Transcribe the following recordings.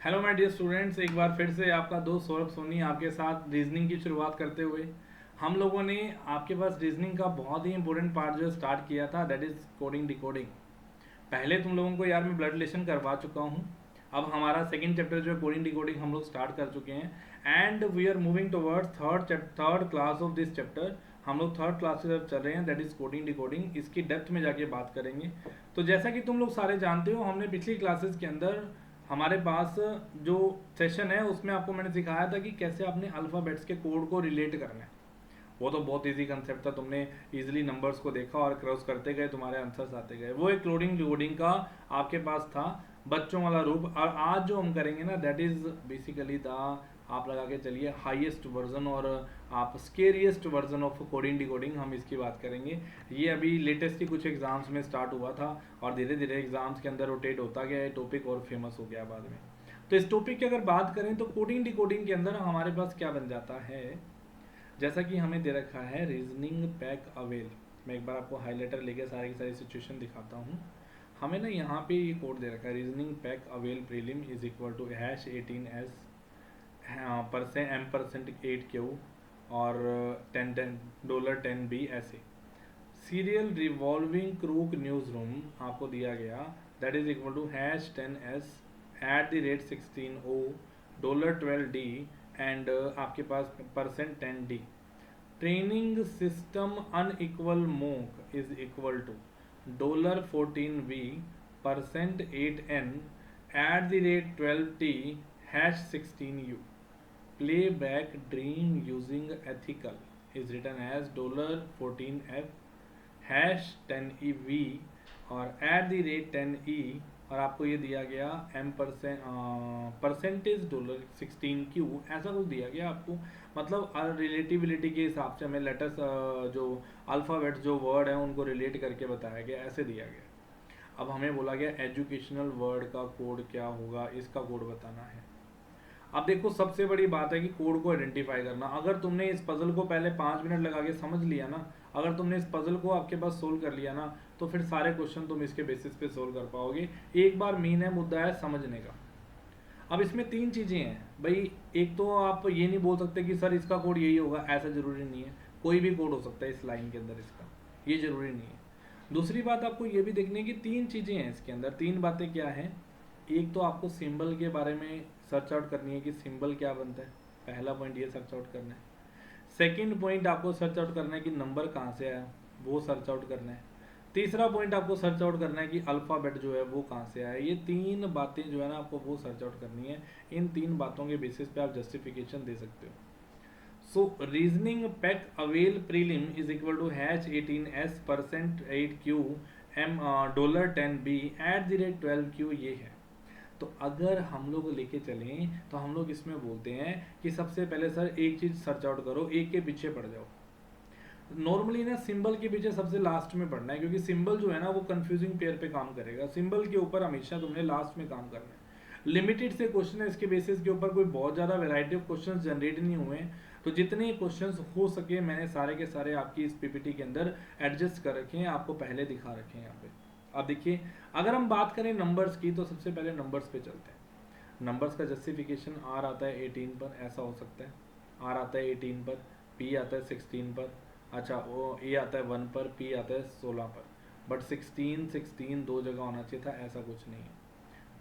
Hello my dear students, एक बार फिर से आपका दोस्त सौरभ सोनी आपके साथ रीजनिंग की शुरुआत करते हुए हम लोगों ने आपके पास रीजनिंग का बहुत ही इंपॉर्टेंट पार्ट जो स्टार्ट किया था, दैट इज कोडिंग डिकोडिंग। पहले तुम लोगों को यार मैं ब्लड रिलेशन करवा चुका हूँ। अब हमारा सेकंड चैप्टर जो है कोडिंग डिकोडिंग हम लोग स्टार्ट कर चुके हैं and we are moving towards third class of this chapter. हम लोग थर्ड क्लास की तरफ चल रहे हैं, दैट इज कोडिंग डिकोडिंग। इसकी डेप्थ में जाके बात करेंगे। तो जैसा कि तुम लोग सारे जानते हो, हमने पिछली क्लासेस के अंदर हमारे पास जो सेशन है उसमें आपको मैंने सिखाया था कि कैसे अपने अल्फ़ाबेट्स के कोड को रिलेट करना है। वो तो बहुत इजी कंसेप्ट था, तुमने इजीली नंबर्स को देखा और क्रॉस करते गए, तुम्हारे आंसर्स आते गए। वो एक कोडिंग डिकोडिंग का आपके पास था बच्चों वाला रूप। और आज जो हम करेंगे ना, दैट इज बेसिकली द, आप लगा के चलिए, हाईएस्ट वर्जन और आप scariest version of coding decoding हम इसकी बात करेंगे। ये अभी लेटेस्ट ही कुछ एग्जाम्स में स्टार्ट हुआ था और धीरे धीरे एग्जाम्स के अंदर रोटेट होता गया, ये टॉपिक और फेमस हो गया बाद में। तो इस टॉपिक की अगर बात करें तो कोडिंग डिकोडिंग के अंदर हमारे पास क्या बन जाता है, जैसा कि हमें दे रखा है रीजनिंग पैक अवेल। मैं एक बार आपको हाईलाइटर लेके सारी की सारी सिचुएशन दिखाता हूँ। हमें ना यहाँ पे ये कोड दे रखा है, reasoning pack avail prelim is equal to hash 18s percent M%8Q और 10 $10B ऐसे। Serial revolving crook news room आपको दिया गया, that is equal to hash 10s @16O $12D and आपके पास %10D। Training system unequal mock is equal to $14V %8N @12T hash 16U। Playback dream using ethical is written as $14F hash 10EV और @10E। और आपको ये दिया गया percentage $16Q, ऐसा कुछ दिया गया आपको। मतलब रिलेटिविलिटी के हिसाब से हमें लेटर्स जो अल्फ़ाबेट्स जो वर्ड है उनको रिलेट करके बताया गया, ऐसे दिया गया। अब हमें बोला गया एजुकेशनल वर्ड का कोड क्या होगा, इसका कोड बताना है। अब देखो, सबसे बड़ी बात है कि कोड को आइडेंटिफाई करना। अगर तुमने इस पजल को पहले 5 मिनट लगा के समझ लिया ना, अगर तुमने इस पजल को आपके पास सोल्व कर लिया ना, तो फिर सारे क्वेश्चन तुम इसके बेसिस पे सोल्व कर पाओगे। एक बार मेन है मुद्दा है समझने का। अब इसमें तीन चीज़ें हैं भाई। एक तो आप ये नहीं बोल सकते कि सर इसका कोड यही होगा, ऐसा ज़रूरी नहीं है। कोई भी कोड हो सकता है इस लाइन के अंदर, इसका ये ज़रूरी नहीं है। दूसरी बात आपको ये भी देखनी है कि तीन चीज़ें हैं इसके अंदर। तीन बातें क्या हैं? एक तो आपको सिंबल के बारे में सर्च आउट करनी है कि सिंबल क्या बनता है, पहला पॉइंट ये सर्च आउट करना है। सेकंड पॉइंट आपको सर्च आउट करना है कि नंबर कहाँ से आया, वो सर्च आउट करना है। तीसरा पॉइंट आपको सर्च आउट करना है कि अल्फ़ाबेट जो है वो कहाँ से आया। ये तीन बातें जो है ना, आपको वो सर्च आउट करनी है। इन तीन बातों के बेसिस पे आप जस्टिफिकेशन दे सकते हो। सो reasoning pack avail prelim is equal to hash 18s %8Q $10B @12Q, ये है। तो अगर हम लोग लेके चलें तो हम लोग इसमें बोलते हैं कि सबसे पहले सर एक चीज़ सर्च आउट करो, एक के पीछे पड़ जाओ। नॉर्मली ना सिंबल के पीछे सबसे लास्ट में पढ़ना है, क्योंकि सिंबल जो है ना वो कंफ्यूजिंग पेयर पे काम करेगा। सिंबल के ऊपर हमेशा तुमने लास्ट में काम करना है। लिमिटेड से क्वेश्चन है, इसके बेसिस के ऊपर कोई बहुत ज़्यादा वैरायटी ऑफ क्वेश्चन जनरेट नहीं हुए हैं। तो जितने क्वेश्चंस हो सके मैंने सारे के सारे आपकी इस पीपीटी के अंदर एडजस्ट कर रखे हैं, आपको पहले दिखा रखे हैं यहाँ पे। अब देखिए, अगर हम बात करें नंबर्स की तो सबसे पहले नंबर्स पे चलते हैं। नंबर्स का जस्टिफिकेशन आर आता है 18 पर, ऐसा हो सकता है। आर आता है 18 पर, पी आता है 16 पर, अच्छा वो ए आता है 1 पर, पी आता है 16 पर। बट 16 दो जगह होना चाहिए था, ऐसा कुछ नहीं है।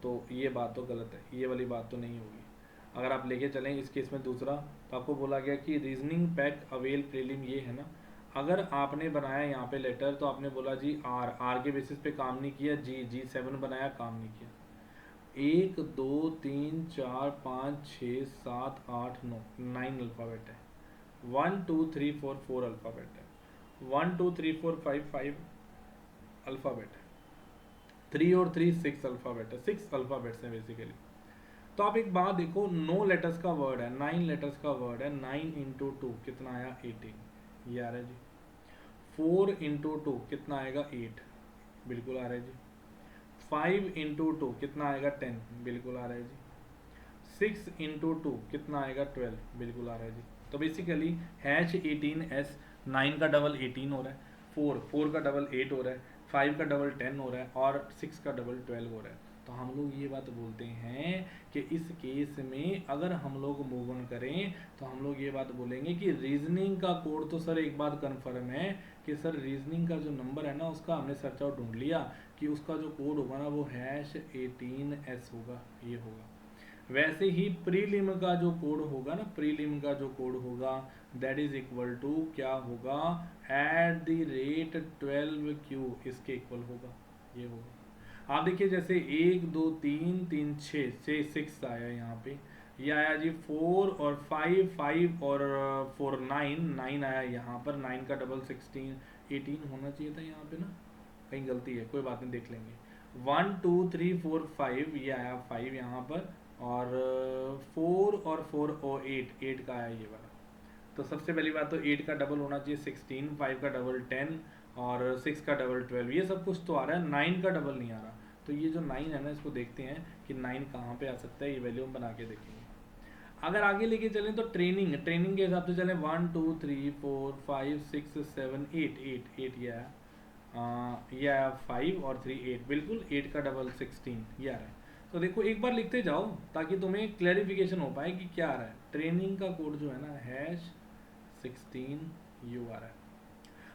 तो ये बात तो गलत है, ये वाली बात तो नहीं होगी। अगर आप लेके चलें इस केस में दूसरा, तो आपको बोला गया कि रीजनिंग पैक अवेल प्रीलिम, ये है ना। अगर आपने बनाया यहाँ पे लेटर तो आपने बोला जी आर के बेसिस पे काम नहीं किया, G7 बनाया, काम नहीं किया। 1 2 3 4 5 6 7 8 9 9 अल्फ़ाबेट है। 1 2 3 4 4 अल्फ़ाबेट है। 1 2 3 4 5 5 अल्फ़ाबेट है। 3 और 3 6 अल्फ़ाबेट है। 6 अल्फ़ाबेट्स हैं बेसिकली। तो आप एक बात देखो, 9 लेटर्स का वर्ड है, 9 लेटर्स का वर्ड है। 9 इंटू 2 कितना आया? 18, ये आ रहा है जी। 4 इंटू 2 कितना आएगा? 8, बिल्कुल आ रहा है जी। 5 इंटू 2 कितना आएगा? 10, बिल्कुल आ रहा है जी। 6 इंटू 2 कितना आएगा? 12, बिल्कुल आ रहा है जी। तो बेसिकली हैश 18s, 9 का डबल 18 हो रहा है, 4 का डबल 8 हो रहा है, 5 का डबल 10 हो रहा है और 6 का डबल 12 हो रहा है। तो हम लोग ये बात बोलते हैं कि इस केस में अगर हम लोग मूव ऑन करें तो हम लोग ये बात बोलेंगे कि रीजनिंग का कोड तो सर एक बात कन्फर्म है कि सर रीजनिंग का जो नंबर है ना उसका हमने सर्च आउट ढूंढ लिया कि उसका जो कोड होगा ना वो #18S होगा, ये होगा। वैसे ही प्रीलिम का जो कोड होगा ना, प्रीलिम का जो कोड होगा दैट इज इक्वल टू क्या होगा, @12Q इसके इक्वल होगा, ये होगा। आप देखिए जैसे 1 2 3 3 6 6 आया यहाँ पे, ये आया जी 4 और 5 5 और 4 9 9 आया यहाँ पर, 9 का डबल 16 18 होना चाहिए था यहाँ पे ना, कहीं गलती है, कोई बात नहीं देख लेंगे। 1 2 3 4 5 ये आया 5 यहाँ पर, और 4 और 4 और 8 का आया ये वाला। तो सबसे पहली बात तो 8 का डबल होना चाहिए 16, 5 का डबल 10 और 6 का डबल 12, ये सब कुछ तो आ रहा है, 9 का डबल नहीं आ रहा। तो ये जो 9 है ना इसको देखते हैं कि 9 कहाँ पे आ सकता है, ये वैल्यू हम बना के देखेंगे। अगर आगे लेके चलें तो ट्रेनिंग के हिसाब से चलें, 1 2 3 4 5 6 7 8 ये आया 5 और 3 8, बिल्कुल 8 का डबल 16 ये आ रहा है। तो देखो एक बार लिखते जाओ ताकि तुम्हें क्लैरिफिकेशन हो पाए कि क्या आ रहा है। ट्रेनिंग का कोड जो है ना #16U आ रहा है।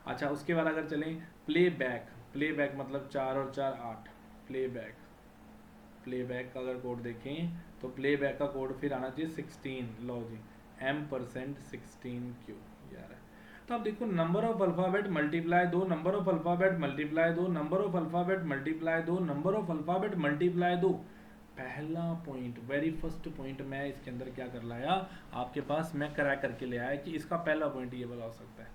अच्छा उसके बाद अगर चलें प्ले बैक मतलब 4 और 4 8, प्लेबैक का अगर कोड देखें तो प्लेबैक का कोड फिर आना चाहिए 16, लो जी M%16Q यार है। तो अब देखो number of alphabet multiply 2, number of alphabet multiply 2, number of alphabet multiply 2, number of alphabet multiply 2। पहला पॉइंट, वेरी फर्स्ट पॉइंट मैं इसके अंदर क्या कर लाया आपके पास, मैं क्रैक करके ले आया कि इसका पहला पॉइंट ये वाला हो सकता है।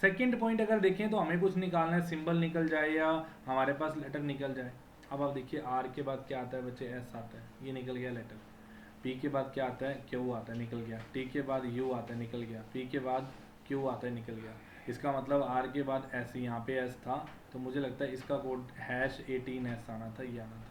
सेकंड पॉइंट अगर देखें तो हमें कुछ निकालना है, सिंबल निकल जाए या हमारे पास लेटर निकल जाए। अब आप देखिए आर के बाद क्या आता है बच्चे, एस आता है, ये निकल गया लेटर। पी के बाद क्या आता है, क्यू आता है, निकल गया। टी के बाद यू आता है, निकल गया। पी के बाद क्यू आता है, निकल गया। इसका मतलब आर के बाद एस, यहाँ पे एस था तो मुझे लगता है इसका कोड #18S आना था, ये आना था।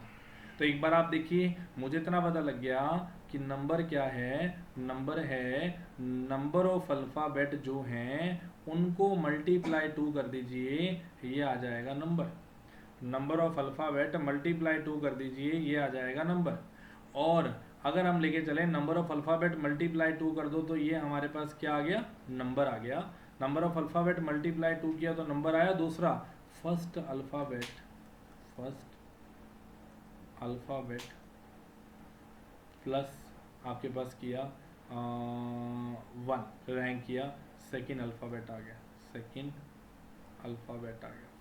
तो एक बार आप देखिए मुझे इतना पता लग गया कि नंबर क्या है, नंबर है नंबर ऑफ अल्फ़ाबेट जो हैं उनको मल्टीप्लाई 2 कर दीजिए, ये आ जाएगा number. Number of alphabet multiply 2 कर दीजिए, ये आ जाएगा नंबर। और अगर हम लेके चलें नंबर ऑफ अल्फ़ाबेट मल्टीप्लाई 2 कर दो तो ये हमारे पास क्या आ गया, नंबर आ गया। नंबर ऑफ अल्फ़ाबेट मल्टीप्लाई 2 किया तो नंबर आया। दूसरा फर्स्ट अल्फ़ाबेट प्लस आपके पास किया 1 रैंक किया, सेकेंड अल्फ़ाबेट आ गया,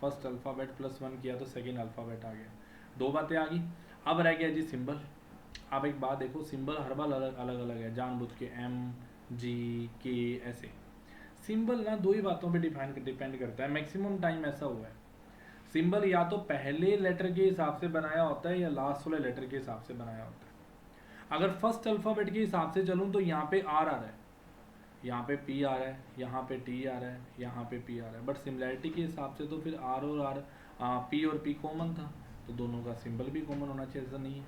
फर्स्ट अल्फ़ाबेट प्लस 1 किया तो सेकेंड अल्फ़ाबेट आ गया। दो बातें आ गई। अब रह गया जी सिंबल। आप एक बात देखो, सिंबल हर बार अलग अलग है, जानबूझ के MGK ऐसे सिंबल ना दो ही बातों पे डिपेंड करता है, मैक्सिमम टाइम ऐसा हुआ है। सिंबल या तो पहले लेटर के हिसाब से बनाया होता है या लास्ट वाले लेटर के हिसाब से बनाया होता है। अगर फर्स्ट अल्फ़ाबेट के हिसाब से चलूँ तो यहाँ पे R आ रहा है, यहाँ पे P आ रहा है, यहाँ पे T आ रहा है, यहाँ पे P आ रहा है, बट सिमिलैरिटी के हिसाब से तो फिर R और P और P कॉमन था तो दोनों का सिंबल भी कॉमन होना चाहिए, ऐसा नहीं है।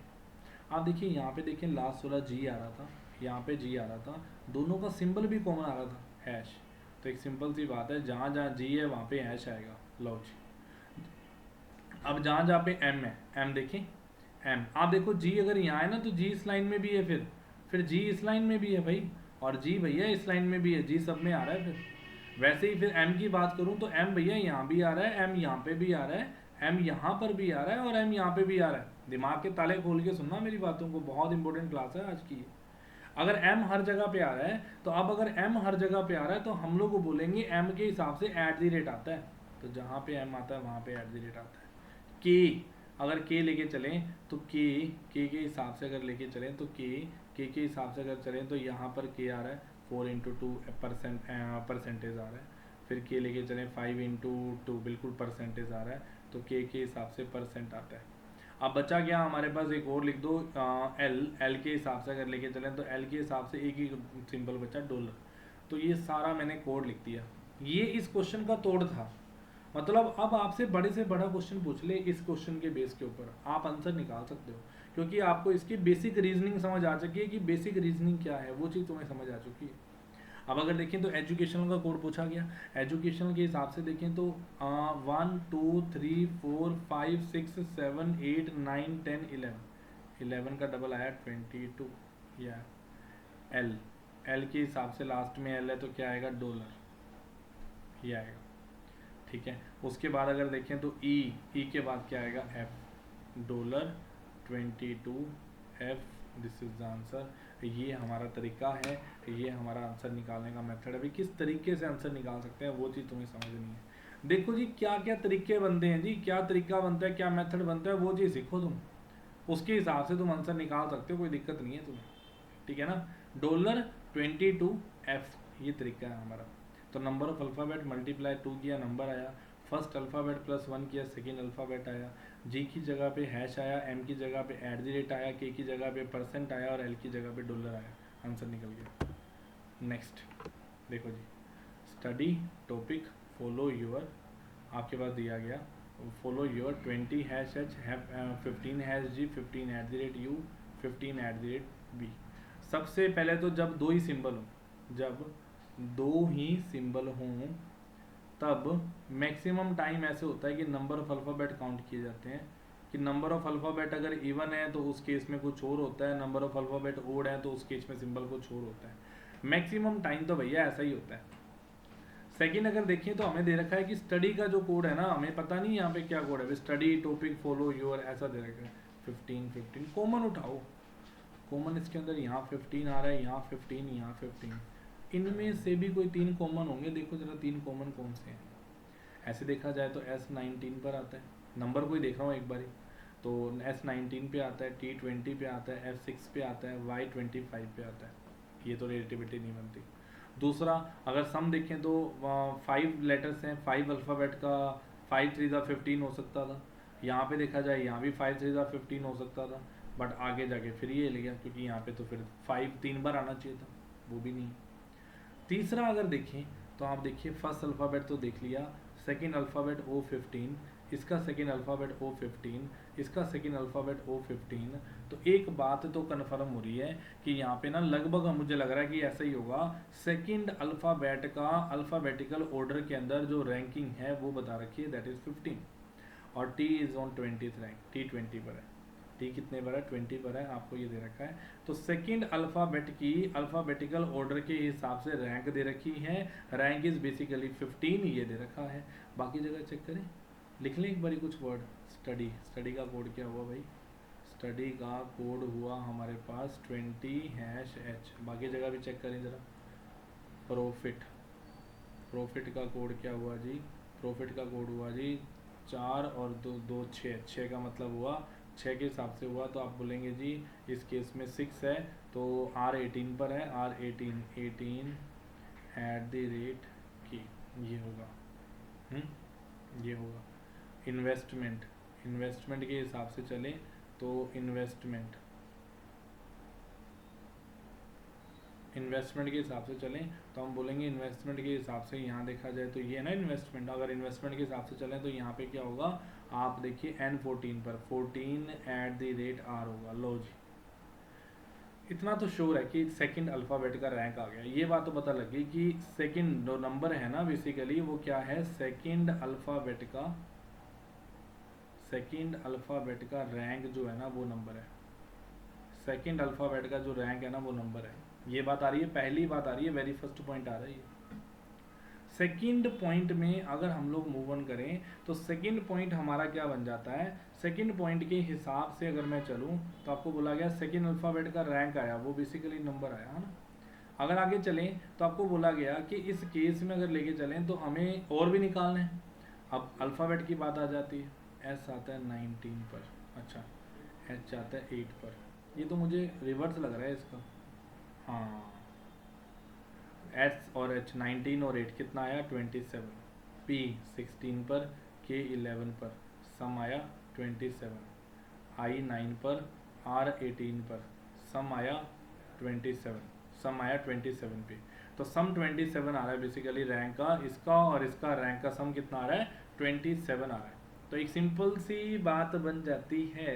आप देखिए यहाँ पे देखें लास्ट वाला G आ रहा था, यहाँ पे G आ रहा था, दोनों का सिंबल भी कॉमन आ रहा था, हैश। तो एक सिंपल सी बात है, जहाँ जहाँ G है वहाँ पे हैश आएगा, लो जी। अब जहाँ जहाँ पे M है, M देखें M, आप देखो G अगर यहाँ है ना तो G इस लाइन में भी है, फिर G इस लाइन में भी है भाई, और G भैया इस लाइन में भी है, G सब में आ रहा है। फिर वैसे ही फिर M की बात करूँ तो M भैया यहाँ भी आ रहा है, M यहाँ पे भी आ रहा है, M यहाँ पर भी आ रहा है और M यहाँ पे भी आ रहा है। दिमाग के ताले खोल के सुनना मेरी बातों को, बहुत इंपॉर्टेंट क्लास है आज की। अगर M हर जगह पे आ रहा है तो अब अगर M हर जगह पे आ रहा है तो हम लोग को बोलेंगे M के हिसाब से @ आता है, तो जहाँ पे M आता है वहाँ पे @ आता है। K अगर K लेके चलें तो K के हिसाब से अगर लेके चलें तो K के हिसाब से अगर चलें तो यहाँ पर K आ रहा है 4 × 2 परसेंटेज आ रहा है। फिर K लेके चलें 5 × 2 बिल्कुल परसेंटेज आ रहा है, तो K के हिसाब से परसेंट आता है। अब बचा क्या हमारे पास, एक और लिख दो L के हिसाब से अगर लेके चलें तो L के हिसाब से एक ही सिंबल बचा $। तो ये सारा मैंने कोड लिख दिया, ये इस क्वेश्चन का तोड़ था। मतलब अब आपसे बड़े से बड़ा क्वेश्चन पूछ ले, इस क्वेश्चन के बेस के ऊपर आप आंसर निकाल सकते हो, क्योंकि आपको इसकी बेसिक रीजनिंग समझ आ चुकी है कि बेसिक रीजनिंग क्या है, वो चीज़ तुम्हें समझ आ चुकी है। अब अगर देखें तो एजुकेशनल का कोड पूछा गया, एजुकेशनल के हिसाब से देखें तो 1 2 3 4 5 6 7 8 9 10 11 का डबल आया 22 या एल, एल के हिसाब से लास्ट में एल है तो क्या आएगा डॉलर, ये आएगा। ठीक है, उसके बाद अगर देखें तो ई के बाद क्या आएगा F, dollar 22 F, this is the answer. ये हमारा तरीका है, ये हमारा आंसर निकालने का मेथड है। अभी किस तरीके से आंसर निकाल सकते हैं वो चीज़ तुम्हें समझनी है। देखो जी क्या क्या तरीके बनते हैं जी, क्या तरीका बनता है, क्या मेथड बनता है, वो चीज़ सीखो तुम, उसके हिसाब से तुम आंसर निकाल सकते हो, कोई दिक्कत नहीं है तुम्हें। ठीक है ना, डॉलर 22 एफ, ये तरीका है हमारा। तो नंबर ऑफ अल्फ़ाबेट मल्टीप्लाई 2 किया, नंबर आया। फर्स्ट अल्फ़ाबेट प्लस 1 किया, सेकेंड अल्फ़ाबेट आया। जी की जगह पे हैश आया, एम की जगह पे @ आया, के की जगह पे परसेंट आया और एल की जगह पे डॉलर आया, आंसर निकल गया। नेक्स्ट देखो जी, स्टडी टॉपिक फॉलो योर, आपके पास दिया गया follow your 20 hash H, 15 hash G, 15 @u, 15 @b। सबसे पहले तो जब दो ही सिंबल हो, जब दो ही सिंबल हों तब मैक्सिमम टाइम ऐसे होता है कि नंबर ऑफ अल्फ़ाबेट काउंट किए जाते हैं, कि नंबर ऑफ अल्फ़ाबेट अगर इवन है तो उस केस में कुछ और होता है, नंबर ऑफ अल्फ़ाबेट ओड है तो उस केस में सिंबल कुछ और होता है। मैक्सिमम टाइम तो भैया ऐसा ही होता है। सेकंड अगर देखें तो हमें दे रखा है कि स्टडी का जो कोड है ना, हमें पता नहीं यहाँ पे क्या कोड है, स्टडी टॉपिक फॉलो योर ऐसा दे रखा है। 15 कॉमन उठाओ, कॉमन इसके अंदर यहाँ 15 आ रहा है, यहाँ 15, यहाँ 15, इनमें से भी कोई 3 कॉमन होंगे। देखो जरा 3 कॉमन कौन से हैं। ऐसे देखा जाए तो S19 पर आता है, नंबर कोई देख रहा हूँ एक बारी, तो S19 पे आता है, T20 पे आता है, F6 पे आता है, Y25 पे आता है, ये तो रिलेटिविटी नहीं बनती। दूसरा अगर सम देखें तो 5 लेटर्स हैं, 5 अल्फ़ाबेट का 5 3 15 हो सकता था। यहाँ पे देखा जाए यहाँ भी 5 3 15 हो सकता था, बट आगे जाके फिर ये ले गया, क्योंकि यहाँ पे तो फिर 5 3 बार आना चाहिए था, वो भी नहीं। तीसरा अगर देखें तो आप देखिए फर्स्ट अल्फ़ाबेट तो देख लिया, सेकेंड अल्फ़ाबेट O15, इसका सेकेंड अल्फ़ाबेट O15, इसका सेकेंड अल्फ़ाबेट O15। तो एक बात तो कन्फर्म हो रही है कि यहाँ पे ना लगभग मुझे लग रहा है कि ऐसा ही होगा, सेकेंड अल्फ़ाबेट का अल्फ़ाबेटिकल ऑर्डर के अंदर जो रैंकिंग है वो बता रखी है, दैट इज़ 15, और T is on 20th rank, T 20 पर है, T कितने पर है 20 पर है, आपको ये दे रखा है। तो सेकंड अल्फ़ाबेट की अल्फ़ाबेटिकल ऑर्डर के हिसाब से रैंक दे रखी है, रैंक इज़ बेसिकली 15, ये दे रखा है। बाकी जगह चेक करें, लिख लें एक बारी कुछ वर्ड। स्टडी, स्टडी का कोड क्या हुआ भाई, स्टडी का कोड हुआ हमारे पास 20#H। बाकी जगह भी चेक करें ज़रा। प्रॉफिट, प्रॉफिट का कोड क्या हुआ जी, प्रॉफिट का कोड हुआ जी 4 और 2 2 6, 6 का मतलब हुआ 6 के हिसाब से हुआ, तो आप बोलेंगे जी इस केस में 6 है तो R18 पर है, R18 18 की, ये होगा, ये होगा। इन्वेस्टमेंट, इन्वेस्टमेंट के हिसाब से चलें तो इन्वेस्टमेंट, इन्वेस्टमेंट के हिसाब से चलें तो हम बोलेंगे इन्वेस्टमेंट के हिसाब से, यहाँ देखा जाए तो ये ना इन्वेस्टमेंट, अगर इन्वेस्टमेंट के हिसाब से चलें तो यहाँ पे क्या होगा, आप देखिए N14 पर 14 @ R होगा। लो जी, इतना तो श्योर है कि सेकंड अल्फ़ाबेट का रैंक आ गया। ये बात तो पता लगी कि सेकंड जो नंबर है ना बेसिकली वो क्या है, सेकंड अल्फ़ाबेट का, सेकंड अल्फ़ाबेट का रैंक जो है ना वो नंबर है, सेकंड अल्फ़ाबेट का जो रैंक है ना वो नंबर है। ये बात आ रही है, पहली बात आ रही है, वेरी फर्स्ट पॉइंट आ रही है। सेकंड पॉइंट में अगर हम लोग मूव ऑन करें तो सेकंड पॉइंट हमारा क्या बन जाता है, सेकंड पॉइंट के हिसाब से अगर मैं चलूं तो आपको बोला गया सेकंड अल्फ़ाबेट का रैंक आया, वो बेसिकली नंबर आया है ना। अगर आगे चलें तो आपको बोला गया कि इस केस में अगर लेके चलें तो हमें और भी निकालना है। अब अल्फ़ाबेट की बात आ जाती है, एस आता है 19 पर, अच्छा एच आता है 8 पर, ये तो मुझे रिवर्स लग रहा है इसका। हाँ, एस और एच 19 और 8 कितना आया 27, पी 16 पर, के 11 पर, सम आया 27, आई 9 पर, आर 18 पर, सम आया 27, सम आया 27 पे। तो सम 27 आ रहा है बेसिकली रैंक का, इसका और इसका रैंक का सम कितना आ रहा है 27 आ रहा है। तो एक सिंपल सी बात बन जाती है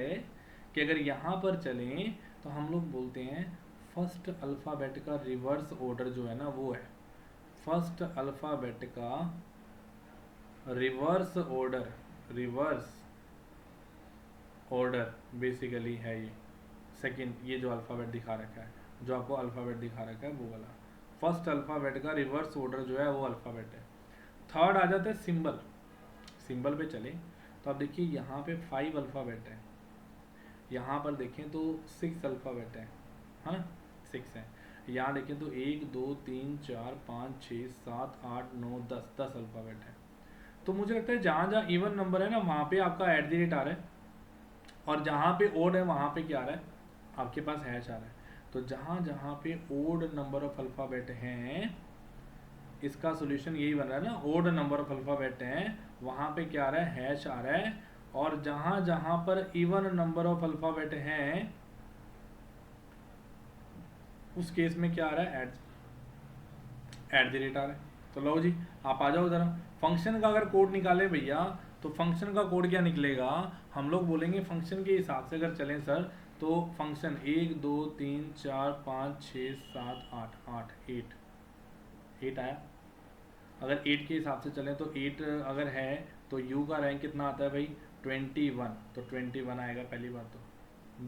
कि अगर यहाँ पर चलें तो हम लोग बोलते हैं फर्स्ट अल्फ़ाबेट का रिवर्स ऑर्डर जो है ना वो है, फर्स्ट अल्फ़ाबेट का रिवर्स ऑर्डर बेसिकली है ये। सेकंड, ये जो अल्फ़ाबेट दिखा रखा है, जो आपको अल्फ़ाबेट दिखा रखा है वो वाला फर्स्ट अल्फ़ाबेट का रिवर्स ऑर्डर जो है वो अल्फ़ाबेट है। थर्ड आ जाता है सिंबल। सिंबल पे चले तो आप देखिए यहाँ पे 5 अल्फ़ाबेट है, यहाँ पर देखें तो 6 अल्फ़ाबेट है, हाँ 6 है। यहाँ देखें तो 1 2 3 4 5 6 7 8 9 10 अल्फ़ाबेट है। तो मुझे लगता है जहाँ जहाँ इवन नंबर है ना वहाँ पे आपका एट द रेट आ रहा है, और जहाँ पे ओड है वहाँ पे क्या आ रहा है, आपके पास हैश आ रहा है। तो जहाँ जहाँ पे ओड नंबर ऑफ अल्फ़ाबेट हैं, इसका सोल्यूशन यही बन रहा है ना, ओड नंबर ऑफ अल्फ़ाबेट हैं वहाँ पे क्या आ रहा है, हैश आ रहा है। और जहाँ जहाँ पर इवन नंबर ऑफ अल्फ़ाबेट हैं उस केस में क्या आ रहा है, एट द रेट आ रहा है। तो लो जी, आप आ जाओ ज़रा। फंक्शन का अगर कोड निकाले भैया, तो फंक्शन का कोड क्या निकलेगा, हम लोग बोलेंगे फंक्शन के हिसाब से अगर चलें सर, तो फंक्शन 1 2 3 4 5 6 7 8 8 8 आया। अगर 8 के हिसाब से चलें तो 8 अगर है तो u का रैंक कितना आता है भाई, 21। तो 21 आएगा पहली बात। तो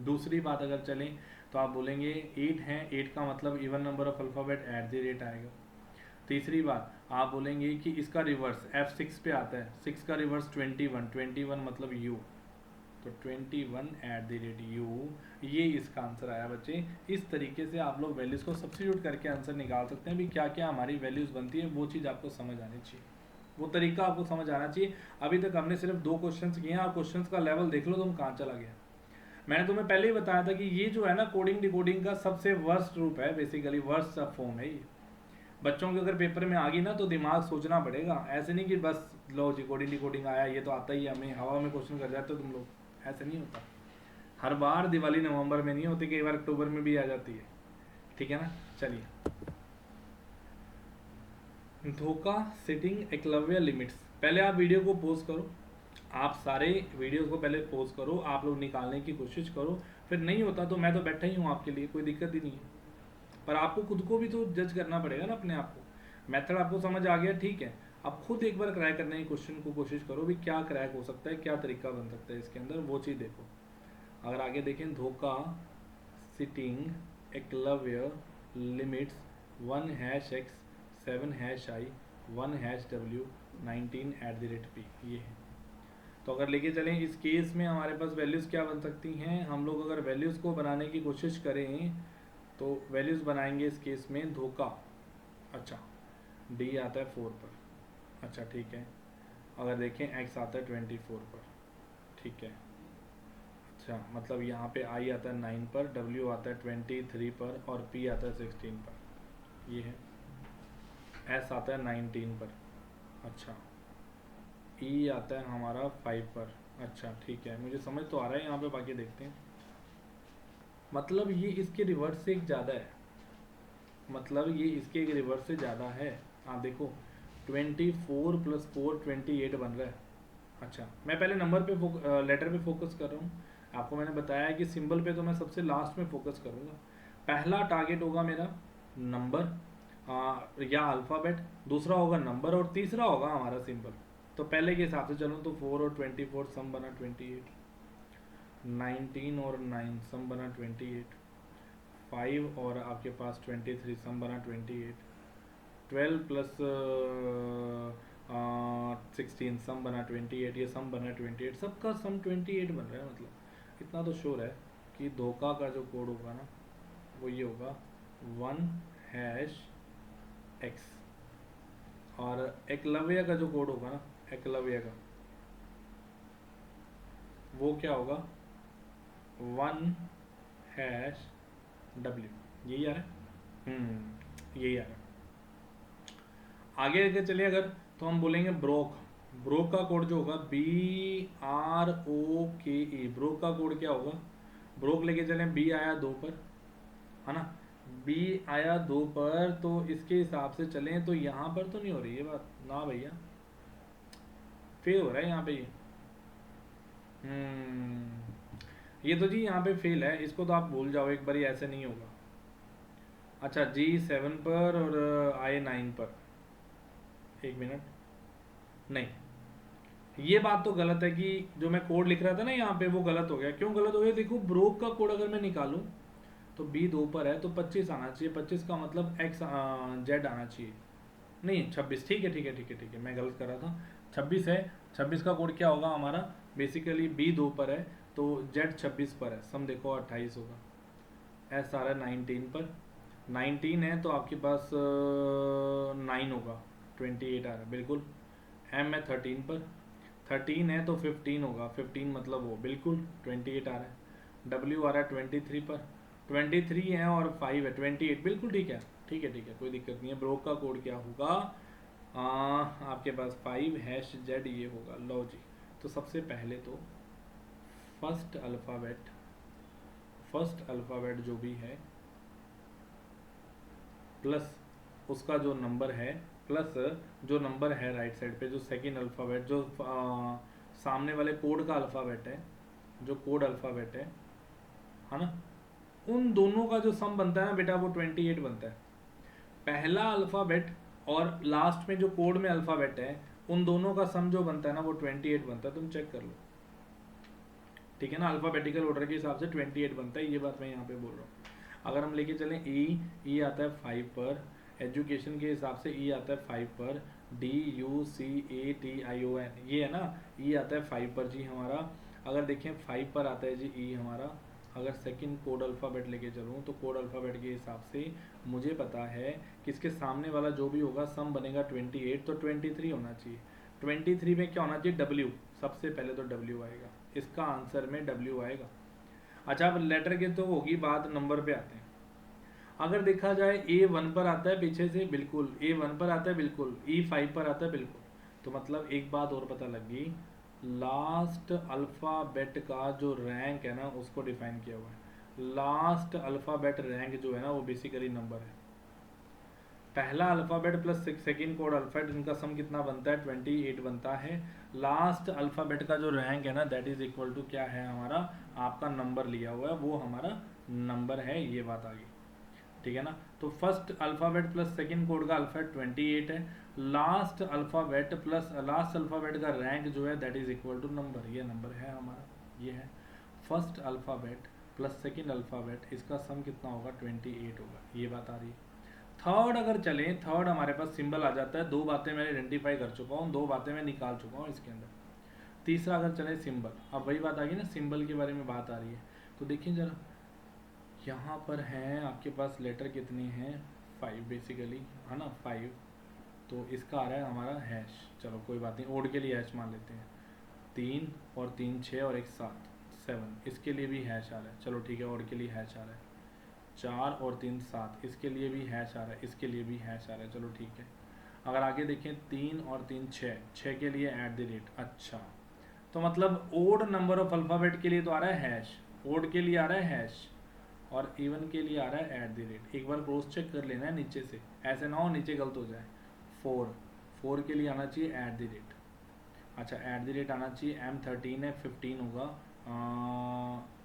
दूसरी बात अगर चलें तो आप बोलेंगे 8 है, 8 का मतलब even number of alphabet at the rate आएगा। तीसरी बात आप बोलेंगे कि इसका रिवर्स F6 पे आता है, 6 का रिवर्स 21 मतलब u, तो 21 एट द रेट u, ये इसका आंसर आया बच्चे। इस तरीके से आप लोग वैल्यूज़ को सब्स्टिट्यूट करके आंसर निकाल सकते हैं। भी क्या क्या हमारी वैल्यूज़ बनती है वो चीज़ आपको समझ आनी चाहिए, वो तरीका आपको समझ आना चाहिए। अभी तक हमने सिर्फ 2 क्वेश्चंस किए हैं, और क्वेश्चंस का लेवल देख लो तुम कहाँ चला गया। मैंने तुम्हें पहले ही बताया था कि ये जो है ना कोडिंग डिकोडिंग का सबसे वर्स्ट रूप है, बेसिकली वर्स्ट फॉर्म है ये। बच्चों के अगर पेपर में आ गई ना तो दिमाग सोचना पड़ेगा, ऐसे नहीं कि बस लो जी कोडिंग डिकोडिंग आया ये तो आता ही है हमें, हवा में क्वेश्चन कर जाते हो तुम लोग, ऐसे नहीं होता। हर बार दिवाली नवंबर में नहीं होती, कई बार अक्टूबर में भी आ जाती है, ठीक है ना। चलिए, धोखा सिटिंग एकलव्य लिमिट्स। पहले आप वीडियो को पोज करो, आप सारे वीडियोस को पहले पोज करो, आप लोग निकालने की कोशिश करो। फिर नहीं होता तो मैं तो बैठा ही हूँ आपके लिए, कोई दिक्कत ही नहीं है। पर आपको खुद को भी तो जज करना पड़ेगा ना अपने आप को। मेथड आपको समझ आ गया, ठीक है। आप खुद एक बार क्रैक करने की क्वेश्चन को कोशिश करो भी क्या क्रैक हो सकता है, क्या तरीका बन सकता है इसके अंदर, वो चीज़ देखो। अगर आगे देखें, धोखा sitting Eklavya limits 1#x 7#i 1#w 19 @p, ये है। तो अगर लेके चलें इस केस में हमारे पास वैल्यूज़ क्या बन सकती हैं, हम लोग अगर वैल्यूज़ को बनाने की कोशिश करें तो वैल्यूज़ बनाएंगे इस केस में धोखा। अच्छा, डी आता है 4 पर, अच्छा ठीक है। अगर देखें एक्स आता है 24 पर, ठीक है। अच्छा, मतलब यहाँ पे आई आता है 9 पर, डब्ल्यू आता है 23 पर, और पी आता है 16 पर, ये है। एस आता है 19 पर, अच्छा। ई आता है हमारा 5 पर, अच्छा ठीक है, मुझे समझ तो आ रहा है यहाँ पे, बाकी देखते हैं। मतलब ये इसके रिवर्स से एक ज़्यादा है, मतलब ये इसके एक रिवर्स से ज़्यादा है। आप देखो 24 + 4 28 बन रहा है। अच्छा, मैं पहले नंबर पे लेटर पे फोकस कर रहा हूँ। आपको मैंने बताया कि सिंबल पे तो मैं सबसे लास्ट में फोकस करूँगा। पहला टारगेट होगा मेरा नंबर या अल्फ़ाबेट, दूसरा होगा नंबर, और तीसरा होगा हमारा सिंबल। तो पहले के हिसाब से चलूँ तो 4 और 24 सम बना 28, 19 और 9 सम बना 28, 5 और आपके पास 23 सम बना 28, 12 + 16 सम बना 28, ये सम बना 28, सबका सम 28 बन रहा है। मतलब इतना तो श्योर है कि धोखा का जो कोड होगा ना वो ये होगा 1#x, और एकलव्य का जो कोड होगा ना, एकलव्य का वो क्या होगा 1#w, यही आ रहा है, यही आ रहा है। आगे आगे चलिए अगर, तो हम बोलेंगे ब्रोक। ब्रोक का कोड जो होगा BROKE, ब्रोक का कोड क्या होगा, ब्रोक लेके चलें, बी आया 2 पर, है ना, बी आया 2 पर, तो इसके हिसाब से चलें तो यहाँ पर तो नहीं हो रही है बात ना भैया, फेल हो रहा है यहाँ पे ये। ये तो जी यहाँ पे फेल है, इसको तो आप भूल जाओ एक बार, ऐसे नहीं होगा। अच्छा, G 7 पर और I 9 पर, एक मिनट, नहीं ये बात तो गलत है कि जो मैं कोड लिख रहा था ना यहाँ पे वो गलत हो गया। क्यों गलत हो गया? देखो ब्रोक का कोड अगर मैं निकालूं तो बी 2 पर है तो 25 आना चाहिए, 25 का मतलब एक्स जेड आना चाहिए, नहीं 26। ठीक है ठीक है ठीक है ठीक है, मैं गलत कर रहा था, 26 है। 26 का कोड क्या होगा हमारा? बेसिकली बी 2 पर है तो जेड 26 पर है, सम देखो 28 होगा। एस आ रहा है 19 पर, 19 है तो आपके पास 9 होगा, 28 आ रहा है बिल्कुल। एम है 13 पर, 13 है तो 15 होगा, 15 मतलब वो बिल्कुल 28 आ रहा है। डब्ल्यू आ रहा है 23 पर, 23 है और 5 है 28, बिल्कुल ठीक है ठीक है ठीक है, कोई दिक्कत नहीं है। ब्रोक का कोड क्या होगा? आपके पास 5 हैश जेड ये होगा। लो जी, तो सबसे पहले तो फर्स्ट अल्फ़ाबेट जो भी है प्लस उसका जो नंबर है, प्लस जो नंबर है राइट साइड पे, जो सेकंड अल्फ़ाबेट, जो सामने वाले कोड का अल्फ़ाबेट है, जो कोड अल्फ़ाबेट है ना, उन दोनों का जो सम बनता है ना बेटा वो 28 बनता है। पहला अल्फ़ाबेट और लास्ट में जो कोड में अल्फ़ाबेट है उन दोनों का सम जो बनता है ना वो 28 बनता है, तुम चेक कर लो, ठीक है ना। अल्फ़ाबेटिकल ऑर्डर के हिसाब से 28 बनता है, ये बात मैं यहाँ पे बोल रहा हूँ। अगर हम लेके चलें ई आता है 5 पर, एजुकेशन के हिसाब से ई आता है 5 पर, DUCATION ये है ना, ई आता है 5 पर जी हमारा। अगर देखें 5 पर आता है जी ई हमारा। अगर सेकंड कोड अल्फ़ाबेट लेके चलूँ तो कोड अल्फ़ाबेट के हिसाब से मुझे पता है कि इसके सामने वाला जो भी होगा सम बनेगा 28, तो 23 होना चाहिए। 23 में क्या होना चाहिए? डब्ल्यू, सबसे पहले तो डब्ल्यू आएगा, इसका आंसर में डब्ल्यू आएगा। अच्छा अब लेटर के तो होगी बात, नंबर पे आते हैं। अगर देखा जाए A1 पर आता है पीछे से, बिल्कुल A1 पर आता है बिल्कुल, E5 पर आता है बिल्कुल, तो मतलब एक बात और पता लगी, लास्ट अल्फ़ाबेट का जो रैंक है ना उसको डिफाइन किया हुआ है। लास्ट अल्फ़ाबेट रैंक जो है ना वो बेसिकली नंबर है। पहला alphabet plus second code alphabet, इनका सम कितना बनता है? 28 बनता है। लास्ट अल्फ़ाबेट का जो रैंक है ना दैट इज इक्वल टू क्या है हमारा? आपका नंबर लिया हुआ है वो हमारा नंबर है, ये बात आ गई, ठीक है ना। तो first alphabet plus second code का अल्फ़ाबेट 28 है, last alphabet plus last alphabet का रैंक जो है that is equal to number, ये नंबर है हमारा, ये है। First alphabet plus second alphabet, इसका सम कितना होगा? 28 होगा, ये बात आ रही है। थर्ड अगर चलें, थर्ड हमारे पास सिंबल आ जाता है। दो बातें मैं आइडेंटिफाई कर चुका हूँ, दो बातें मैं निकाल चुका हूँ इसके अंदर। तीसरा अगर चले सिंबल, अब वही बात आ गई ना, सिंबल के बारे में बात आ रही है। तो देखिए जरा, यहाँ पर हैं आपके पास लेटर कितने हैं? 5 बेसिकली, है ना 5। तो इसका आ रहा है हमारा हैश, चलो कोई बात नहीं, ओड के लिए हैश मान लेते हैं। 3 और 3 6 और 1 7, 7 इसके लिए भी हैश आ रहा है, चलो ठीक है, ओड के लिए हैश आ रहा है। 4 और 3 7 इसके लिए भी हैश आ रहा है, इसके लिए भी हैश आ रहा है, चलो ठीक है। अगर आगे देखें 3 और 3 6, 6 के लिए @ अच्छा, तो मतलब ओड नंबर ऑफ अल्फ़ाबेट के लिए तो आ रहा है हैश, ओड के लिए आ रहा है हैश, और इवन के लिए आ रहा है @ एक बार क्रॉस चेक कर लेना है नीचे से, ऐसे ना हो नीचे गलत हो जाए। 4 के लिए आना चाहिए @ अच्छा @ आना चाहिए। M13 है 15 होगा,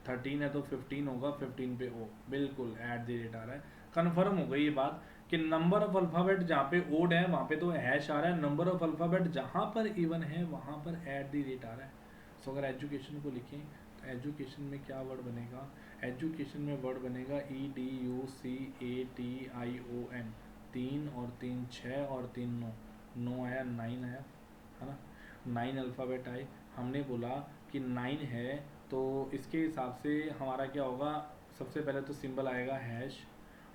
13 है तो 15 होगा, 15 पे ओ, बिल्कुल @ आ रहा है। कन्फर्म हो गई ये बात कि नंबर ऑफ अल्फ़ाबेट जहाँ पे ओड है वहाँ पे तो हैश आ रहा है, नंबर ऑफ अल्फ़ाबेट जहाँ पर इवन है वहाँ पर @ आ रहा है। सो अगर एजुकेशन को लिखें तो एजुकेशन में क्या वर्ड बनेगा? एजुकेशन में वर्ड बनेगा EDUCATION। 3 और 3 6 और 3 9, 9 आया, 9 आया, है ना, 9 अल्फ़ाबेट आए। हमने बोला कि 9 है तो इसके हिसाब से हमारा क्या होगा? सबसे पहले तो सिंबल आएगा हैश।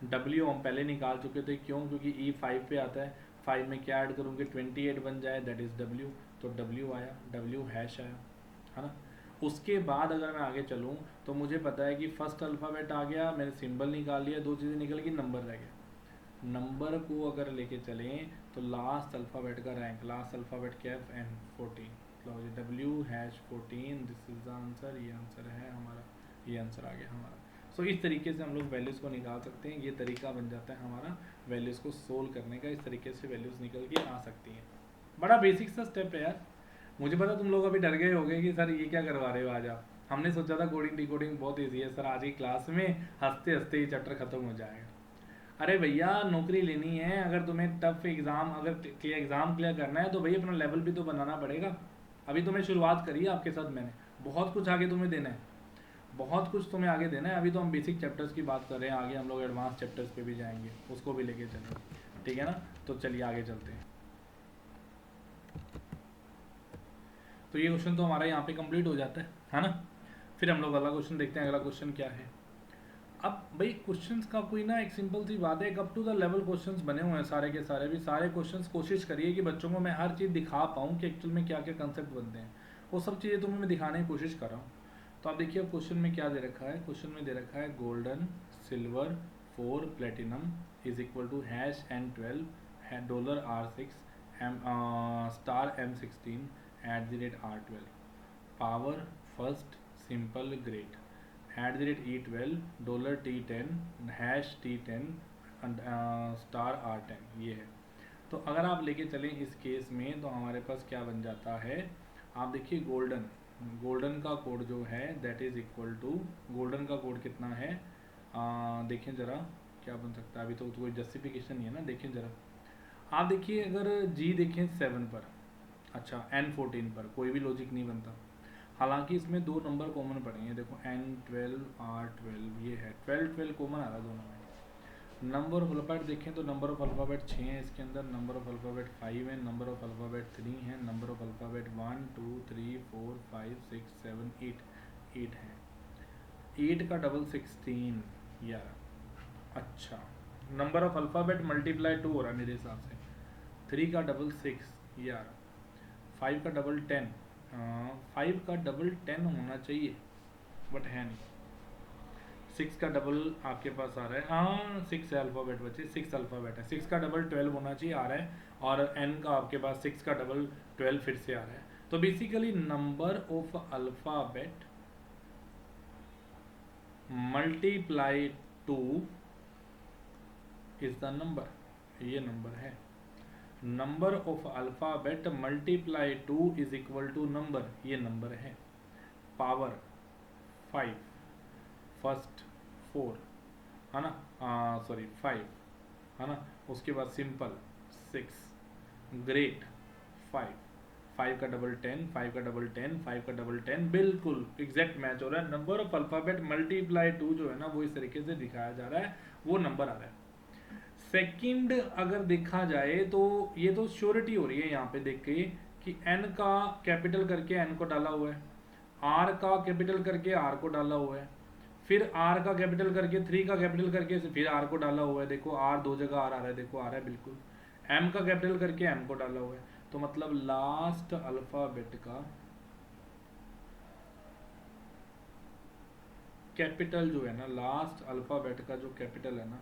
डब्ल्यू हम पहले निकाल चुके थे, क्यों? क्योंकि E5 पे आता है, 5 में क्या ऐड करूँगी? 28 बन जाए, दैट इज़ डब्ल्यू, तो डब्ल्यू आया, डब्ल्यू हैश आया, है ना। उसके बाद अगर मैं आगे चलूँ तो मुझे पता है कि फर्स्ट अल्फ़ाबेट आ गया, मैंने सिंबल निकाल लिया, दो चीज़ें निकल गई, नंबर रह गया। नंबर को अगर लेके चलें तो लास्ट अल्फ़ाबेट का रैंक, लास्ट अल्फ़ाबेट क्या है? N14, लो जी W#14, this is the answer, ये आंसर है हमारा, ये आंसर आ गया हमारा। सो इस तरीके से हम लोग वैल्यूज़ को निकाल सकते हैं, ये तरीका बन जाता है हमारा वैल्यूज़ को सोल्व करने का, इस तरीके से वैल्यूज़ निकल के आ सकती हैं। बड़ा बेसिक सा स्टेप है यार। मुझे पता तुम लोग अभी डर गए होगे कि सर ये क्या करवा रहे हो आज आप, हमने सोचा था कोडिंग डिकोडिंग बहुत ईजी है सर, आज की क्लास में हंसते हंसते ही चैप्टर खत्म हो जाएगा। अरे भैया नौकरी लेनी है, अगर तुम्हें टफ एग्जाम, अगर एग्जाम क्लियर करना है तो भाई अपना लेवल भी तो बनाना पड़ेगा। अभी तो मैं शुरुआत करी है आपके साथ मैंने, बहुत कुछ आगे तुम्हें देना है, बहुत कुछ तुम्हें आगे देना है। अभी तो हम बेसिक चैप्टर्स की बात कर रहे हैं, आगे हम लोग एडवांस चैप्टर्स पे भी जाएंगे, उसको भी लेके चलेंगे, ठीक है ना। तो चलिए आगे चलते हैं। तो ये क्वेश्चन तो हमारा यहाँ पे कंप्लीट हो जाता है ना। फिर हम लोग अगला क्वेश्चन देखते हैं, अगला क्वेश्चन क्या है। अब भाई क्वेश्चंस का कोई ना एक सिंपल सी बात है, एक up to the level questions बने हुए हैं सारे के सारे, भी सारे क्वेश्चंस कोशिश करिए कि बच्चों को मैं हर चीज़ दिखा पाऊँ कि एक्चुअल में क्या क्या कंसेप्ट बनते हैं, वो सब चीज़ें तुम्हें मैं दिखाने की कोशिश कर रहा हूँ। तो आप देखिए क्वेश्चन में क्या दे रखा है, क्वेश्चन में दे रखा है golden silver 4 platinum is equal to #N12 $R6 star M16 @R12 power first simple great @E12 $T10 #T10 star R10 ये है। तो अगर आप लेके चलें इस केस में तो हमारे पास क्या बन जाता है, आप देखिए गोल्डन, गोल्डन का कोड जो है that is equal to, golden का कोड कितना है, देखें ज़रा क्या बन सकता है। अभी तो कोई जस्टिफिकेशन नहीं है ना, देखें ज़रा। आप देखिए अगर जी देखें 7 पर, अच्छा N14 पर कोई भी लॉजिक नहीं बनता। हालांकि इसमें दो नंबर कॉमन पड़े हैं, देखो N12 R12 ये है, 12 कॉमन आ रहा है दोनों में। नंबर ऑफ अल्फ़ाबेट देखें तो नंबर ऑफ अल्फ़ाबेट 6 हैं इसके अंदर, नंबर ऑफ अल्फ़ाबेट 5 है, नंबर ऑफ अल्फ़ाबेट 3 है, नंबर ऑफ अल्फ़ाबेट 1 2 3 4 5 6 7 8 है। 8 का डबल 16 यार, अच्छा नंबर ऑफ अल्फ़ाबेट मल्टीप्लाई 2 हो रहा है मेरे हिसाब से। 3 का डबल 6 यार, 5 का डबल 10, 5 का डबल 10 होना चाहिए बट है नहीं। 6 का डबल आपके पास आ रहा है, हाँ 6 अल्फ़ाबेट बचे, 6 अल्फ़ाबेट है, 6 का डबल 12 होना चाहिए, आ रहा है। और n का आपके पास 6 का डबल 12 फिर से आ रहा है। तो basically number of alphabet multiply 2 is the number, ये नंबर है। Number of alphabet multiply 2 is equal to number, ये नंबर है। पावर 5 फर्स्ट 4 है ना, सॉरी 5 है ना, उसके बाद सिंपल 6 ग्रेट 5, 5 का डबल 10, 5 का डबल 10, 5 का डबल 10, बिल्कुल एग्जैक्ट मैच हो रहा है। नंबर ऑफ अल्फ़ाबेट मल्टीप्लाई 2 जो है ना वो इस तरीके से दिखाया जा रहा है, वो नंबर आ रहा है। सेकंड अगर देखा जाए तो ये तो श्योरिटी हो रही है यहाँ पे देख के कि n का कैपिटल करके n को डाला हुआ है, r का कैपिटल करके r को डाला हुआ है, फिर r का कैपिटल करके 3 का कैपिटल करके फिर r को डाला हुआ है। देखो r दो जगह r आ रहा है, देखो आ रहा है बिल्कुल। m का कैपिटल करके m को डाला हुआ है, तो मतलब लास्ट अल्फाबेट का कैपिटल जो है ना, लास्ट अल्फाबेट का जो कैपिटल है ना,